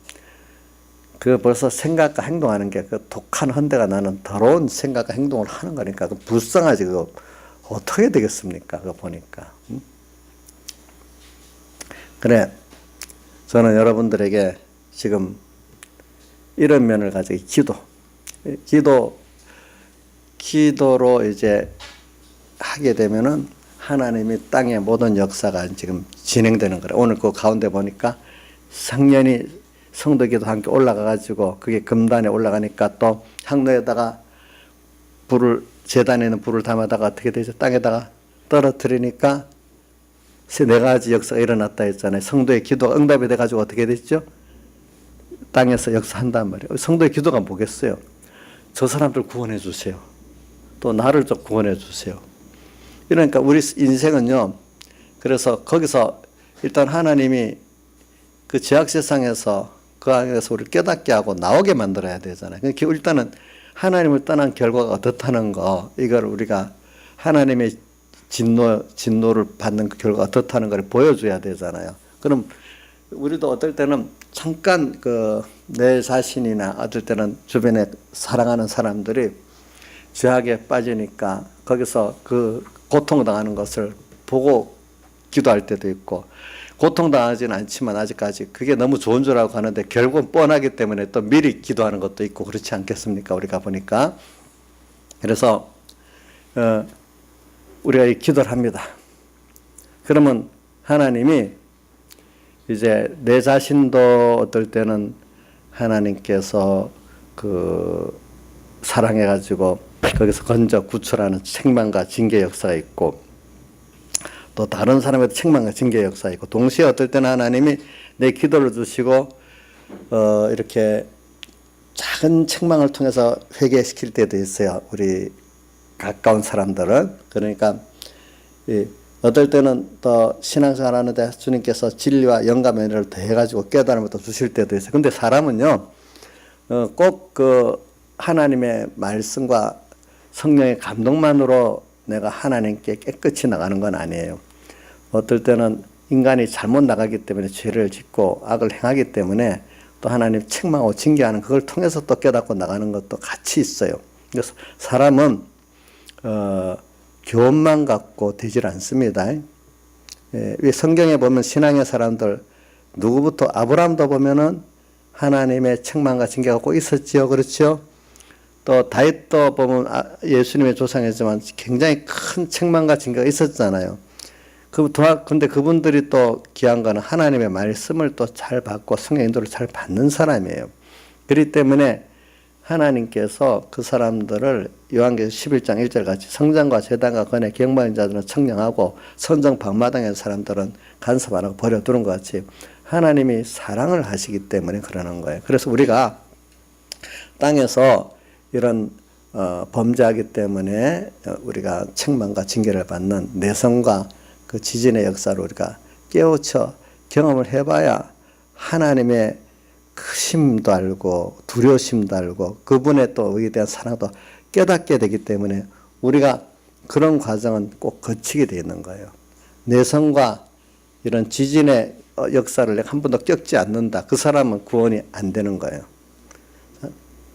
그 벌써 생각과 행동하는 게 그 독한 헌대가 나는 더러운 생각과 행동을 하는 거니까 그 불쌍하지. 그거 어떻게 되겠습니까? 그거 보니까. 그래. 저는 여러분들에게 지금 이런 면을 가지고 기도로 이제 하게 되면은 하나님이 땅의 모든 역사가 지금 진행되는 거예요. 오늘 그 가운데 보니까 성년이 성도기도 함께 올라가가지고 그게 금단에 올라가니까 또 향로에다가 제단에는 불을 담아다가 어떻게 되죠? 땅에다가 떨어뜨리니까 네 가지 역사가 일어났다 했잖아요. 성도의 기도가 응답이 돼가지고 어떻게 됐죠? 땅에서 역사한단 말이에요. 성도의 기도가 뭐겠어요? 저 사람들 구원해 주세요. 또 나를 좀 구원해 주세요. 그러니까 우리 인생은요. 그래서 거기서 일단 하나님이 그 죄악 세상에서 그 안에서 우리를 깨닫게 하고 나오게 만들어야 되잖아요. 그러니까 일단은 하나님을 떠난 결과가 어떻다는 거, 이걸 우리가 하나님의 진노를 받는 그 결과가 어떻다는 걸 보여줘야 되잖아요. 그럼 우리도 어떨 때는 잠깐 내 자신이나 어떨 때는 주변에 사랑하는 사람들이 죄악에 빠지니까 거기서 그 고통당하는 것을 보고 기도할 때도 있고, 고통당하지는 않지만 아직까지 그게 너무 좋은 줄 알고 하는데 결국은 뻔하기 때문에 또 미리 기도하는 것도 있고 그렇지 않겠습니까? 우리가 보니까. 그래서 우리가 이 기도를 합니다. 그러면 하나님이 이제 내 자신도 어떨 때는 하나님께서 사랑해가지고 거기서 건져 구출하는 책망과 징계 역사가 있고, 또 다른 사람에도 책망과 징계 역사가 있고, 동시에 어떨 때는 하나님이 내 기도를 주시고 이렇게 작은 책망을 통해서 회개시킬 때도 있어요. 우리 가까운 사람들은. 그러니까 어떨 때는 또 신앙생활 하는데 주님께서 진리와 영감 은혜를 더해가지고 깨달음을 또 주실 때도 있어요. 근데 사람은요, 꼭 하나님의 말씀과 성령의 감동만으로 내가 하나님께 깨끗이 나가는 건 아니에요. 어떨 때는 인간이 잘못 나가기 때문에 죄를 짓고 악을 행하기 때문에 또 하나님 책망하고 징계하는 그걸 통해서 또 깨닫고 나가는 것도 같이 있어요. 그래서 사람은 교훈만 갖고 되질 않습니다. 왜 성경에 보면 신앙의 사람들 누구부터 아브라함도 보면은 하나님의 책망과 징계가 꼭 있었지요. 그렇죠? 또 다윗도 보면 예수님의 조상이지만 굉장히 큰 책망과 징계가 있었잖아요. 근데 그분들이 또 귀한 거는 하나님의 말씀을 또 잘 받고 성령 인도를 잘 받는 사람이에요. 그렇기 때문에 하나님께서 그 사람들을 요한계시록 11장 1절 같이 성전과 제단과 건에 경배하는 자들은 청량하고 선정 방마당의 사람들은 간섭 안 하고 버려두는 것 같이 하나님이 사랑을 하시기 때문에 그러는 거예요. 그래서 우리가 땅에서 이런 범죄하기 때문에 우리가 책망과 징계를 받는 내성과 그 지진의 역사를 우리가 깨우쳐 경험을 해봐야 하나님의 크심도 알고 두려우심도 알고 그분의 또 의에 대한 사랑도 깨닫게 되기 때문에 우리가 그런 과정은 꼭 거치게 되어 있는 거예요. 내성과 이런 지진의 역사를 내가 한 번도 겪지 않는다. 그 사람은 구원이 안 되는 거예요.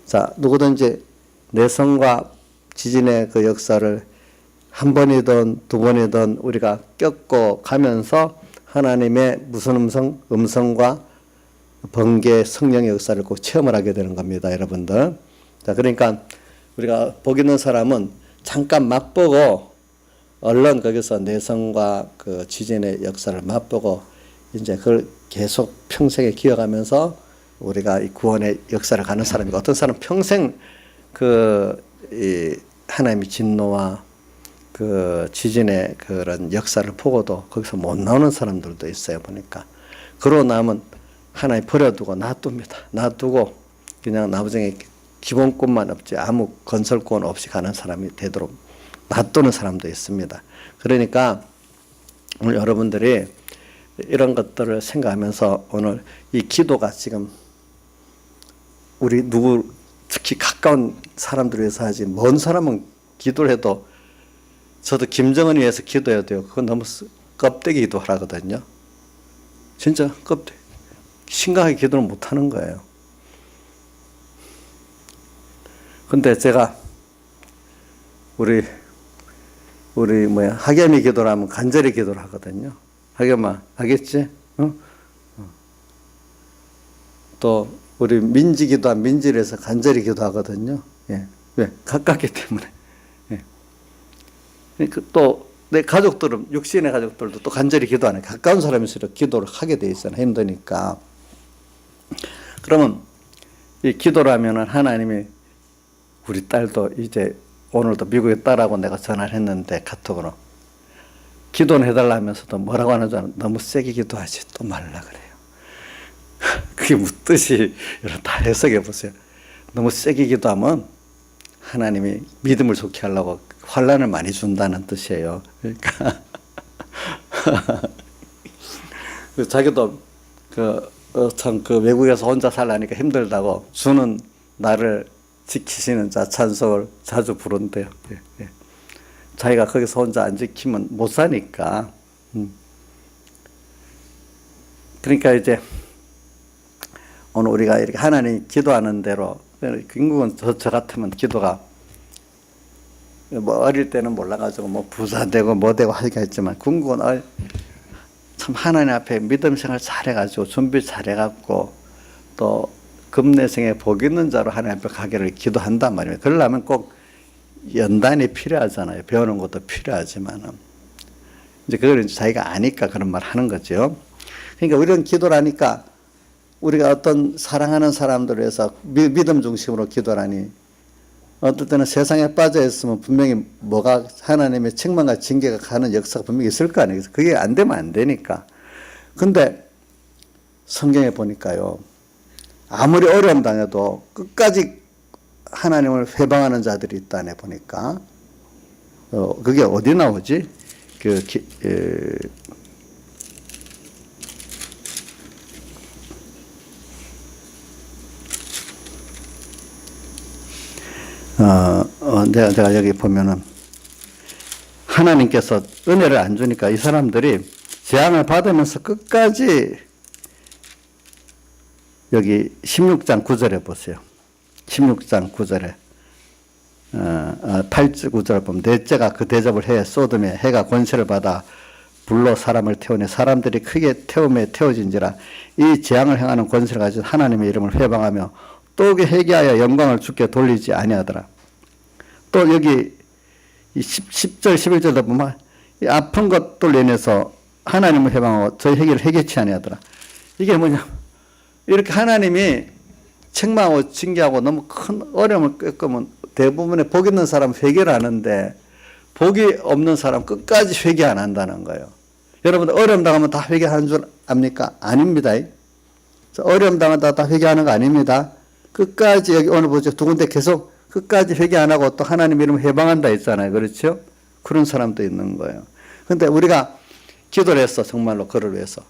자, 누구든지 내성과 지진의 그 역사를 한 번이든 두 번이든 우리가 겪고 가면서 하나님의 무슨 음성과 번개 성령의 역사를 꼭 체험을 하게 되는 겁니다, 여러분들. 자, 그러니까 우리가 복 있는 사람은 잠깐 맛보고 얼른 거기서 내성과 그 지진의 역사를 맛보고 이제 그걸 계속 평생에 기억하면서 우리가 이 구원의 역사를 가는 사람이고 어떤 사람은 평생 이 하나님의 진노와 그 지진의 그런 역사를 보고도 거기서 못 나오는 사람들도 있어요, 보니까. 그러고 나면 하나님 버려두고 놔둡니다. 놔두고 그냥 나머지 기본권만 없지 아무 건설권 없이 가는 사람이 되도록 놔두는 사람도 있습니다. 그러니까 오늘 여러분들이 이런 것들을 생각하면서 오늘 이 기도가 지금 우리 특히 가까운 사람들을 위해서 하지 먼 사람은 기도를 해도 저도 김정은을 위해서 기도해야 돼요. 그건 너무 껍데기 기도하거든요. 진짜 껍데기. 심각하게 기도를 못하는 거예요. 근데 제가 우리 학염이 기도를 하면 간절히 기도를 하거든요. 학염아, 하겠지? 또 우리 민지 기도하면 민지를 해서 간절히 기도하거든요. 예. 왜? 가깝기 때문에. 예. 또 내 가족들은 육신의 가족들도 또 간절히 기도하는 가까운 사람일수록 기도를 하게 돼 있어요. 힘드니까. 그러면 이 기도를 하면은 하나님이 우리 딸도 이제 오늘도 미국에 딸하고 내가 전화를 했는데 카톡으로 기도는 해달라면서도 뭐라고 하는 줄 알아? 너무 세게 기도하지 또 말라 그래요. 그게 무슨 뜻이 다 해석해 보세요. 너무 세게 기도하면 하나님이 믿음을 좋게 하려고 환난을 많이 준다는 뜻이에요. 그러니까 자기도 참 외국에서 혼자 살라니까 힘들다고 주는 나를 지키시는 자 찬송을 자주 부른대요. 예, 예. 자기가 거기서 혼자 안 지키면 못 사니까. 그러니까 이제 오늘 우리가 이렇게 하나님 기도하는 대로 결국은 저 같으면 기도가 뭐 어릴 때는 몰라가지고 뭐 부자 되고 뭐 되고 하기가 했지만 궁극은 참 하나님 앞에 믿음 생활 잘해가지고 준비 잘해갖고 또 금내생에 복 있는 자로 하나님 앞에 가기를 기도한단 말이에요. 그러려면 꼭 연단이 필요하잖아요. 배우는 것도 필요하지만은 이제 그걸 이제 자기가 아니까 그런 말 하는 거죠. 그러니까 이런 기도를 하니까 우리가 어떤 사랑하는 사람들을 위해서 믿음 중심으로 기도를 하니 어떨 때는 세상에 빠져 있으면 분명히 뭐가 하나님의 책망과 징계가 가는 역사가 분명히 있을 거 아니에요. 그게 안 되면 안 되니까. 근데 성경에 보니까요. 아무리 어려움 당해도 끝까지 하나님을 회방하는 자들이 있다네 보니까. 그게 어디 나오지? 내가 여기 보면은 하나님께서 은혜를 안 주니까 이 사람들이 재앙을 받으면서 끝까지 여기 16장 9절에 보세요. 16장 9절에 8절 9절을 보면 넷째가 그 대접을 해 소돔에 해가 권세를 받아 불로 사람을 태우니 사람들이 크게 태움에 태워진지라 이 재앙을 행하는 권세를 가진 하나님의 이름을 회방하며 또 회개하여 영광을 주께 돌리지 아니하더라. 또 여기 10절 11절도 보면 이 아픈 것들 인해서 하나님을 회방하고 저희 회개를 회개치 아니하더라. 이게 뭐냐, 이렇게 하나님이 책망하고 징계하고 너무 큰 어려움을 겪으면 대부분의 복 있는 사람은 회개를 하는데 복이 없는 사람은 끝까지 회개 안 한다는 거예요. 여러분 어려움 당하면 다 회개하는 줄 압니까? 아닙니다. 어려움 당하다 다 회개하는 거 아닙니다. 끝까지 여기 오늘 보죠. 두 군데 계속 끝까지 회개 안 하고 또 하나님 이름 회방한다 했잖아요. 그렇죠? 그런 사람도 있는 거예요. 근데 우리가 기도를 했어. 정말로 그를 위해서.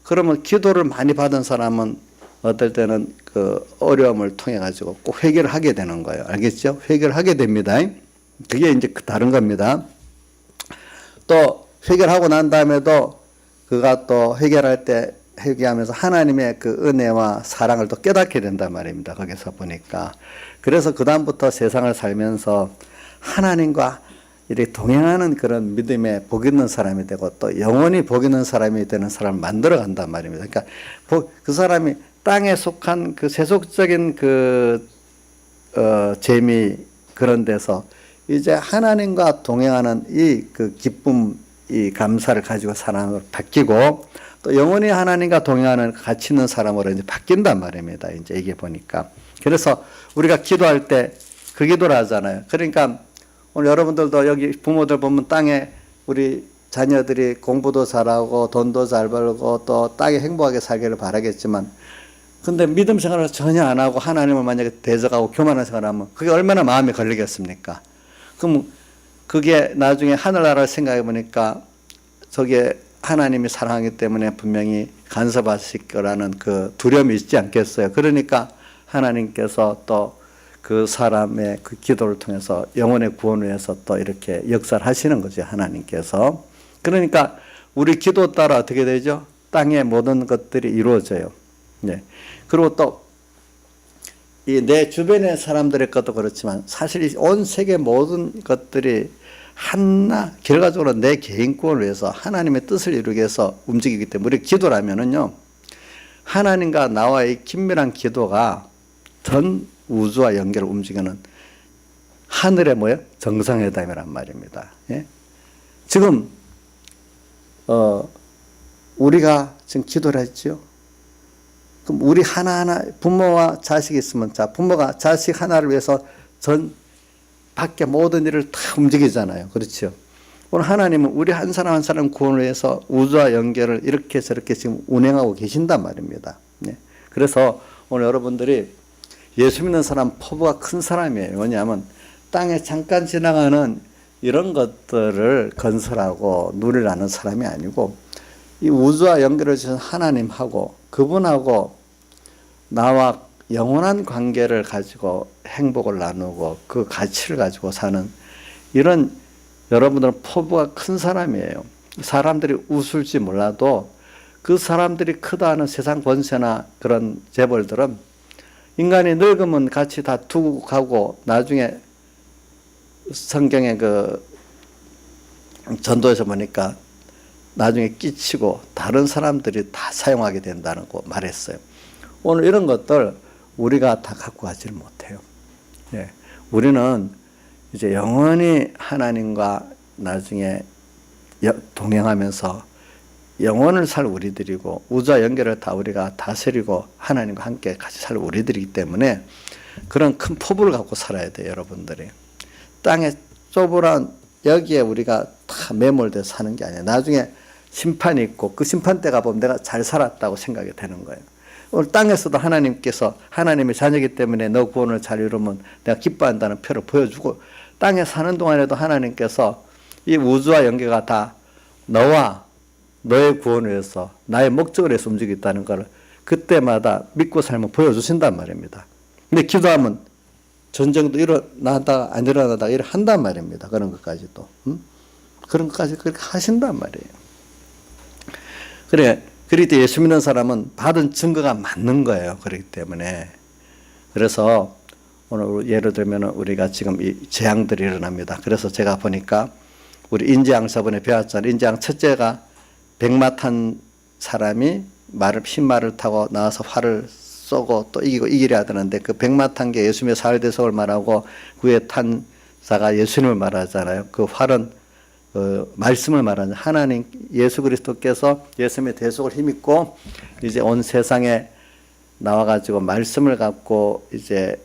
그러면 기도를 많이 받은 사람은 어떨 때는 그 어려움을 통해 가지고 꼭 회개를 하게 되는 거예요. 알겠죠? 회개를 하게 됩니다. 그게 이제 다른 겁니다. 또 회개를 하고 난 다음에도 그가 또 회개할 때 회개하면서 하나님의 그 은혜와 사랑을 또 깨닫게 된단 말입니다. 거기서 보니까. 그래서 그다음부터 세상을 살면서 하나님과 이렇게 동행하는 그런 믿음의 복 있는 사람이 되고 또 영원히 복 있는 사람이 되는 사람을 만들어 간단 말입니다. 그러니까 그 사람이 땅에 속한 그 세속적인 그 재미 그런 데서 이제 하나님과 동행하는 이 그 기쁨, 이 감사를 가지고 사람으로 바뀌고 또 영원히 하나님과 동행하는 가치 있는 사람으로 이제 바뀐단 말입니다. 이제 이게 보니까. 그래서 우리가 기도할 때 그 기도를 하잖아요. 그러니까 오늘 여러분들도 여기 부모들 보면 땅에 우리 자녀들이 공부도 잘하고 돈도 잘 벌고 또 땅에 행복하게 살기를 바라겠지만 근데 믿음 생활을 전혀 안 하고 하나님을 만약에 대적하고 교만한 생활을 하면 그게 얼마나 마음에 걸리겠습니까? 그럼 그게 나중에 하늘나라를 생각해 보니까 저게 하나님이 사랑하기 때문에 분명히 간섭하실 거라는 그 두려움이 있지 않겠어요? 그러니까 하나님께서 또 그 사람의 그 기도를 통해서 영혼의 구원을 위해서 또 이렇게 역사를 하시는 거죠. 하나님께서. 그러니까 우리 기도 따라 어떻게 되죠? 땅의 모든 것들이 이루어져요. 네. 그리고 또 이 내 주변의 사람들의 것도 그렇지만 사실 온 세계 모든 것들이 하나 결과적으로 내 개인 구원을 위해서 하나님의 뜻을 이루기 위해서 움직이기 때문에 우리 기도라면은요 하나님과 나와의 긴밀한 기도가 전 우주와 연결을 움직이는 하늘의 뭐예요? 정상회담이란 말입니다. 예? 지금 우리가 지금 기도를 했죠. 그럼 우리 하나하나 부모와 자식이 있으면 자 부모가 자식 하나를 위해서 전 밖에 모든 일을 다 움직이잖아요. 그렇죠. 오늘 하나님은 우리 한 사람 한 사람 구원을 위해서 우주와 연결을 이렇게 저렇게 지금 운행하고 계신단 말입니다. 네. 그래서 오늘 여러분들이 예수 믿는 사람 포부가 큰 사람이에요. 왜냐하면 땅에 잠깐 지나가는 이런 것들을 건설하고 누리라는 사람이 아니고 이 우주와 연결을 주신 하나님하고 그분하고 나와 영원한 관계를 가지고 행복을 나누고 그 가치를 가지고 사는 이런 여러분들은 포부가 큰 사람이에요. 사람들이 웃을지 몰라도 그 사람들이 크다 하는 세상 권세나 그런 재벌들은 인간이 늙으면 같이 다 두고 가고 나중에 성경의 그 전도에서 보니까 나중에 끼치고 다른 사람들이 다 사용하게 된다는 거 말했어요. 오늘 이런 것들 우리가 다 갖고 가지를 못해요. 예. 우리는 이제 영원히 하나님과 나중에 동행하면서 영혼을 살 우리들이고 우주와 연결을 다 우리가 다스리고 하나님과 함께 같이 살 우리들이기 때문에 그런 큰 포부를 갖고 살아야 돼요. 여러분들이. 땅에 좁으란 여기에 우리가 다 매몰돼서 사는 게 아니에요. 나중에 심판이 있고 그 심판 때 가보면 내가 잘 살았다고 생각이 되는 거예요. 오늘 땅에서도 하나님께서 하나님의 자녀이기 때문에 너 구원을 잘 이루면 내가 기뻐한다는 표를 보여주고 땅에 사는 동안에도 하나님께서 이 우주와 연계가 다 너와 너의 구원을 위해서 나의 목적을 위해서 움직이겠다는 걸 그때마다 믿고 살면 보여주신단 말입니다. 근데 기도하면 전쟁도 일어나다가 안 일어나다가 한단 말입니다. 그런 것까지도. 그런 것까지 그렇게 하신단 말이에요. 그래, 그럴 때 예수 믿는 사람은 받은 증거가 맞는 거예요. 그렇기 때문에. 그래서 오늘 예를 들면 우리가 지금 이 재앙들이 일어납니다. 그래서 제가 보니까 우리 인지양 저번에 배웠잖아요. 인지양 첫째가 백마 탄 사람이 흰말을 타고 나와서 활을 쏘고 또 이기고 이기려 하더는데 그 백마 탄 게 예수님의 사흘대속을 말하고 그에 탄 자가 예수님을 말하잖아요. 그 활은 말씀을 말하는 하나님 예수 그리스도께서 예수님의 대속을 힘입고 이제 온 세상에 나와가지고 말씀을 갖고 이제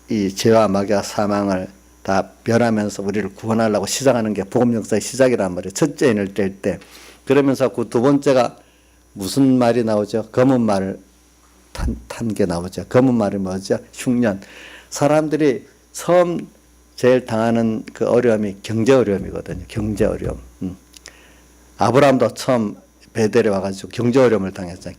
이 죄와 마귀와 사망을 다 멸하면서 우리를 구원하려고 시작하는 게 복음 역사의 시작이란 말이에요. 첫째 인을 뗄 때. 그러면서 그 두 번째가 무슨 말이 나오죠? 검은 말을 탄 게 나오죠. 검은 말이 뭐죠? 흉년. 사람들이 처음 제일 당하는 그 어려움이 경제 어려움이거든요. 경제 어려움. 아브라함도 처음 베델에 와가지고 경제 어려움을 당했잖아요.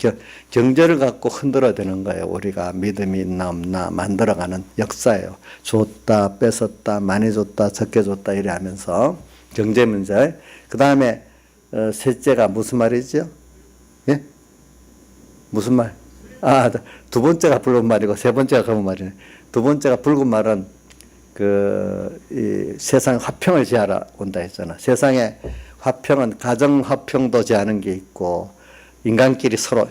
경제를 갖고 흔들어대는 거예요. 우리가 믿음이 있나 없나 만들어가는 역사예요. 줬다 뺏었다 많이 줬다 적게 줬다 이래 하면서 경제 문제. 그 다음에 셋째가 무슨 말이죠? 예? 무슨 말? 두 번째가 붉은 말이고 세 번째가 검은 말이네. 두 번째가 붉은 말은 이 세상 화평을 제하러 온다 했잖아. 세상에 화평은 가정 화평도 제하는 게 있고 인간끼리 서로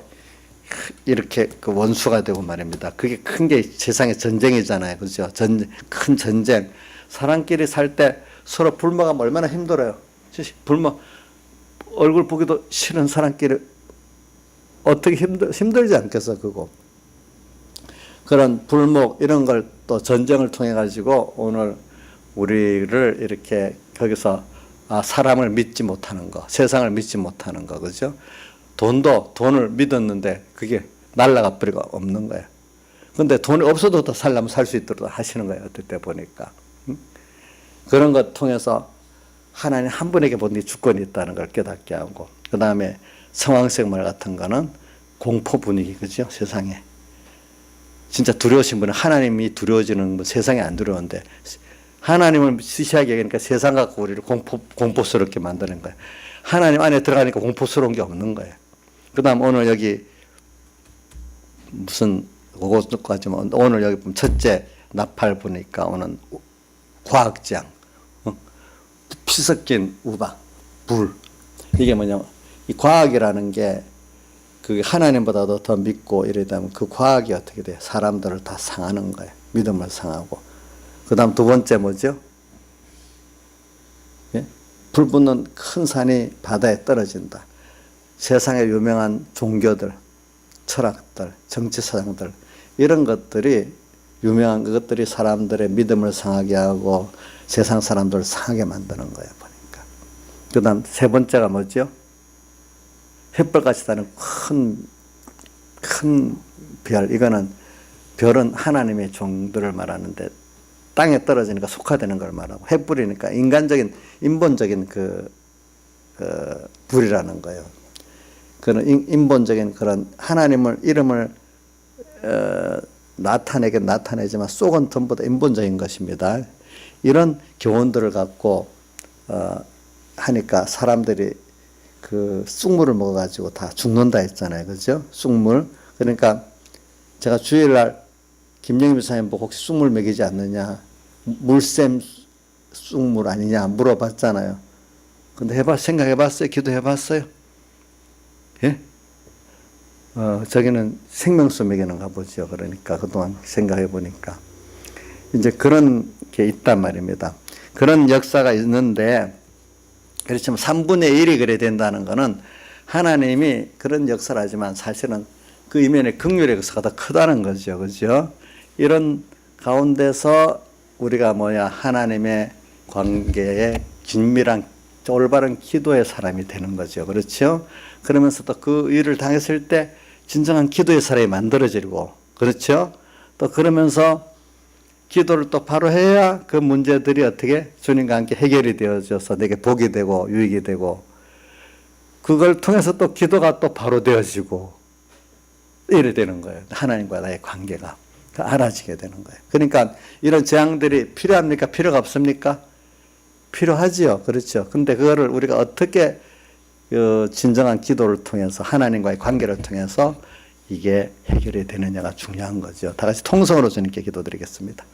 이렇게 그 원수가 되고 말입니다. 그게 큰 게 세상의 전쟁이잖아요. 그죠? 큰 전쟁. 사람끼리 살 때 서로 불모가면 얼마나 힘들어요. 불모 얼굴 보기도 싫은 사람끼리 어떻게 힘들지 않겠어, 그거. 그런 불목 이런 걸 또 전쟁을 통해 가지고 오늘 우리를 이렇게 거기서 사람을 믿지 못하는 거, 세상을 믿지 못하는 거, 그죠? 돈을 믿었는데 그게 날라가 버리고 없는 거예요. 근데 돈이 없어도 더 살려면 살 수 있도록 하시는 거예요. 어떨 때 보니까. 그런 것 통해서 하나님 한 분에게 모든 주권이 있다는 걸 깨닫게 하고, 그 다음에 성황색 말 같은 거는 공포 분위기, 그죠? 세상에. 진짜 두려우신 분은 하나님이 두려워지는 분, 세상에 안 두려운데 하나님을 시시하게 하니까 세상 갖고 우리를 공포스럽게 만드는 거예요. 하나님 안에 들어가니까 공포스러운 게 없는 거예요. 그 다음 오늘 여기 무슨 그것까지만 오늘 여기 보면 첫째 나팔 보니까 오늘 과학장, 피 섞인 우박, 불. 이게 뭐냐면 이 과학이라는 게 그 하나님보다도 더 믿고 이러다면 그 과학이 어떻게 돼요? 사람들을 다 상하는 거예요. 믿음을 상하고. 그 다음 두 번째 뭐죠? 예? 불 붙는 큰 산이 바다에 떨어진다. 세상에 유명한 종교들, 철학들, 정치사상들 이런 것들이 유명한 그것들이 사람들의 믿음을 상하게 하고 세상 사람들을 상하게 만드는 거예요. 보니까. 그 다음 세 번째가 뭐죠? 햇벌같이 다는 큰 별. 이거는 별은 하나님의 종들을 말하는데 땅에 떨어지니까 속화되는 걸 말하고 햇불이니까 인간적인 인본적인 불이라는 거예요. 그런 인본적인 그런 하나님을 이름을 나타내지만 속은 전부 다 인본적인 것입니다. 이런 교훈들을 갖고 하니까 사람들이 그 쑥물을 먹어가지고 다 죽는다 했잖아요. 그죠? 쑥물. 그러니까 제가 주일날 김영희 목사님 보고 혹시 쑥물 먹이지 않느냐, 물샘 쑥물 아니냐 물어봤잖아요. 근데 생각해봤어요? 기도해봤어요? 예? 저기는 생명수 먹이는가 보죠. 그러니까 그동안 생각해보니까. 이제 그런 게 있단 말입니다. 그런 역사가 있는데, 그렇지만 3분의 1이 그래 된다는 것은 하나님이 그런 역사를 하지만 사실은 그 이면에 긍휼의 역사가 더 크다는 거죠. 그죠? 이런 가운데서 우리가 하나님의 관계에 긴밀한 올바른 기도의 사람이 되는 거죠. 그렇죠? 그러면서 또 그 일을 당했을 때 진정한 기도의 사람이 만들어지고, 그렇죠? 또 그러면서 기도를 또 바로 해야 그 문제들이 어떻게 주님과 함께 해결이 되어져서 내게 복이 되고 유익이 되고, 그걸 통해서 또 기도가 또 바로 되어지고 이래 되는 거예요. 하나님과 나의 관계가 알아지게 되는 거예요. 그러니까 이런 재앙들이 필요합니까? 필요가 없습니까? 필요하지요. 그렇죠. 근데 그거를 우리가 어떻게 진정한 기도를 통해서 하나님과의 관계를 통해서 이게 해결이 되느냐가 중요한 거죠. 다 같이 통성으로 주님께 기도드리겠습니다.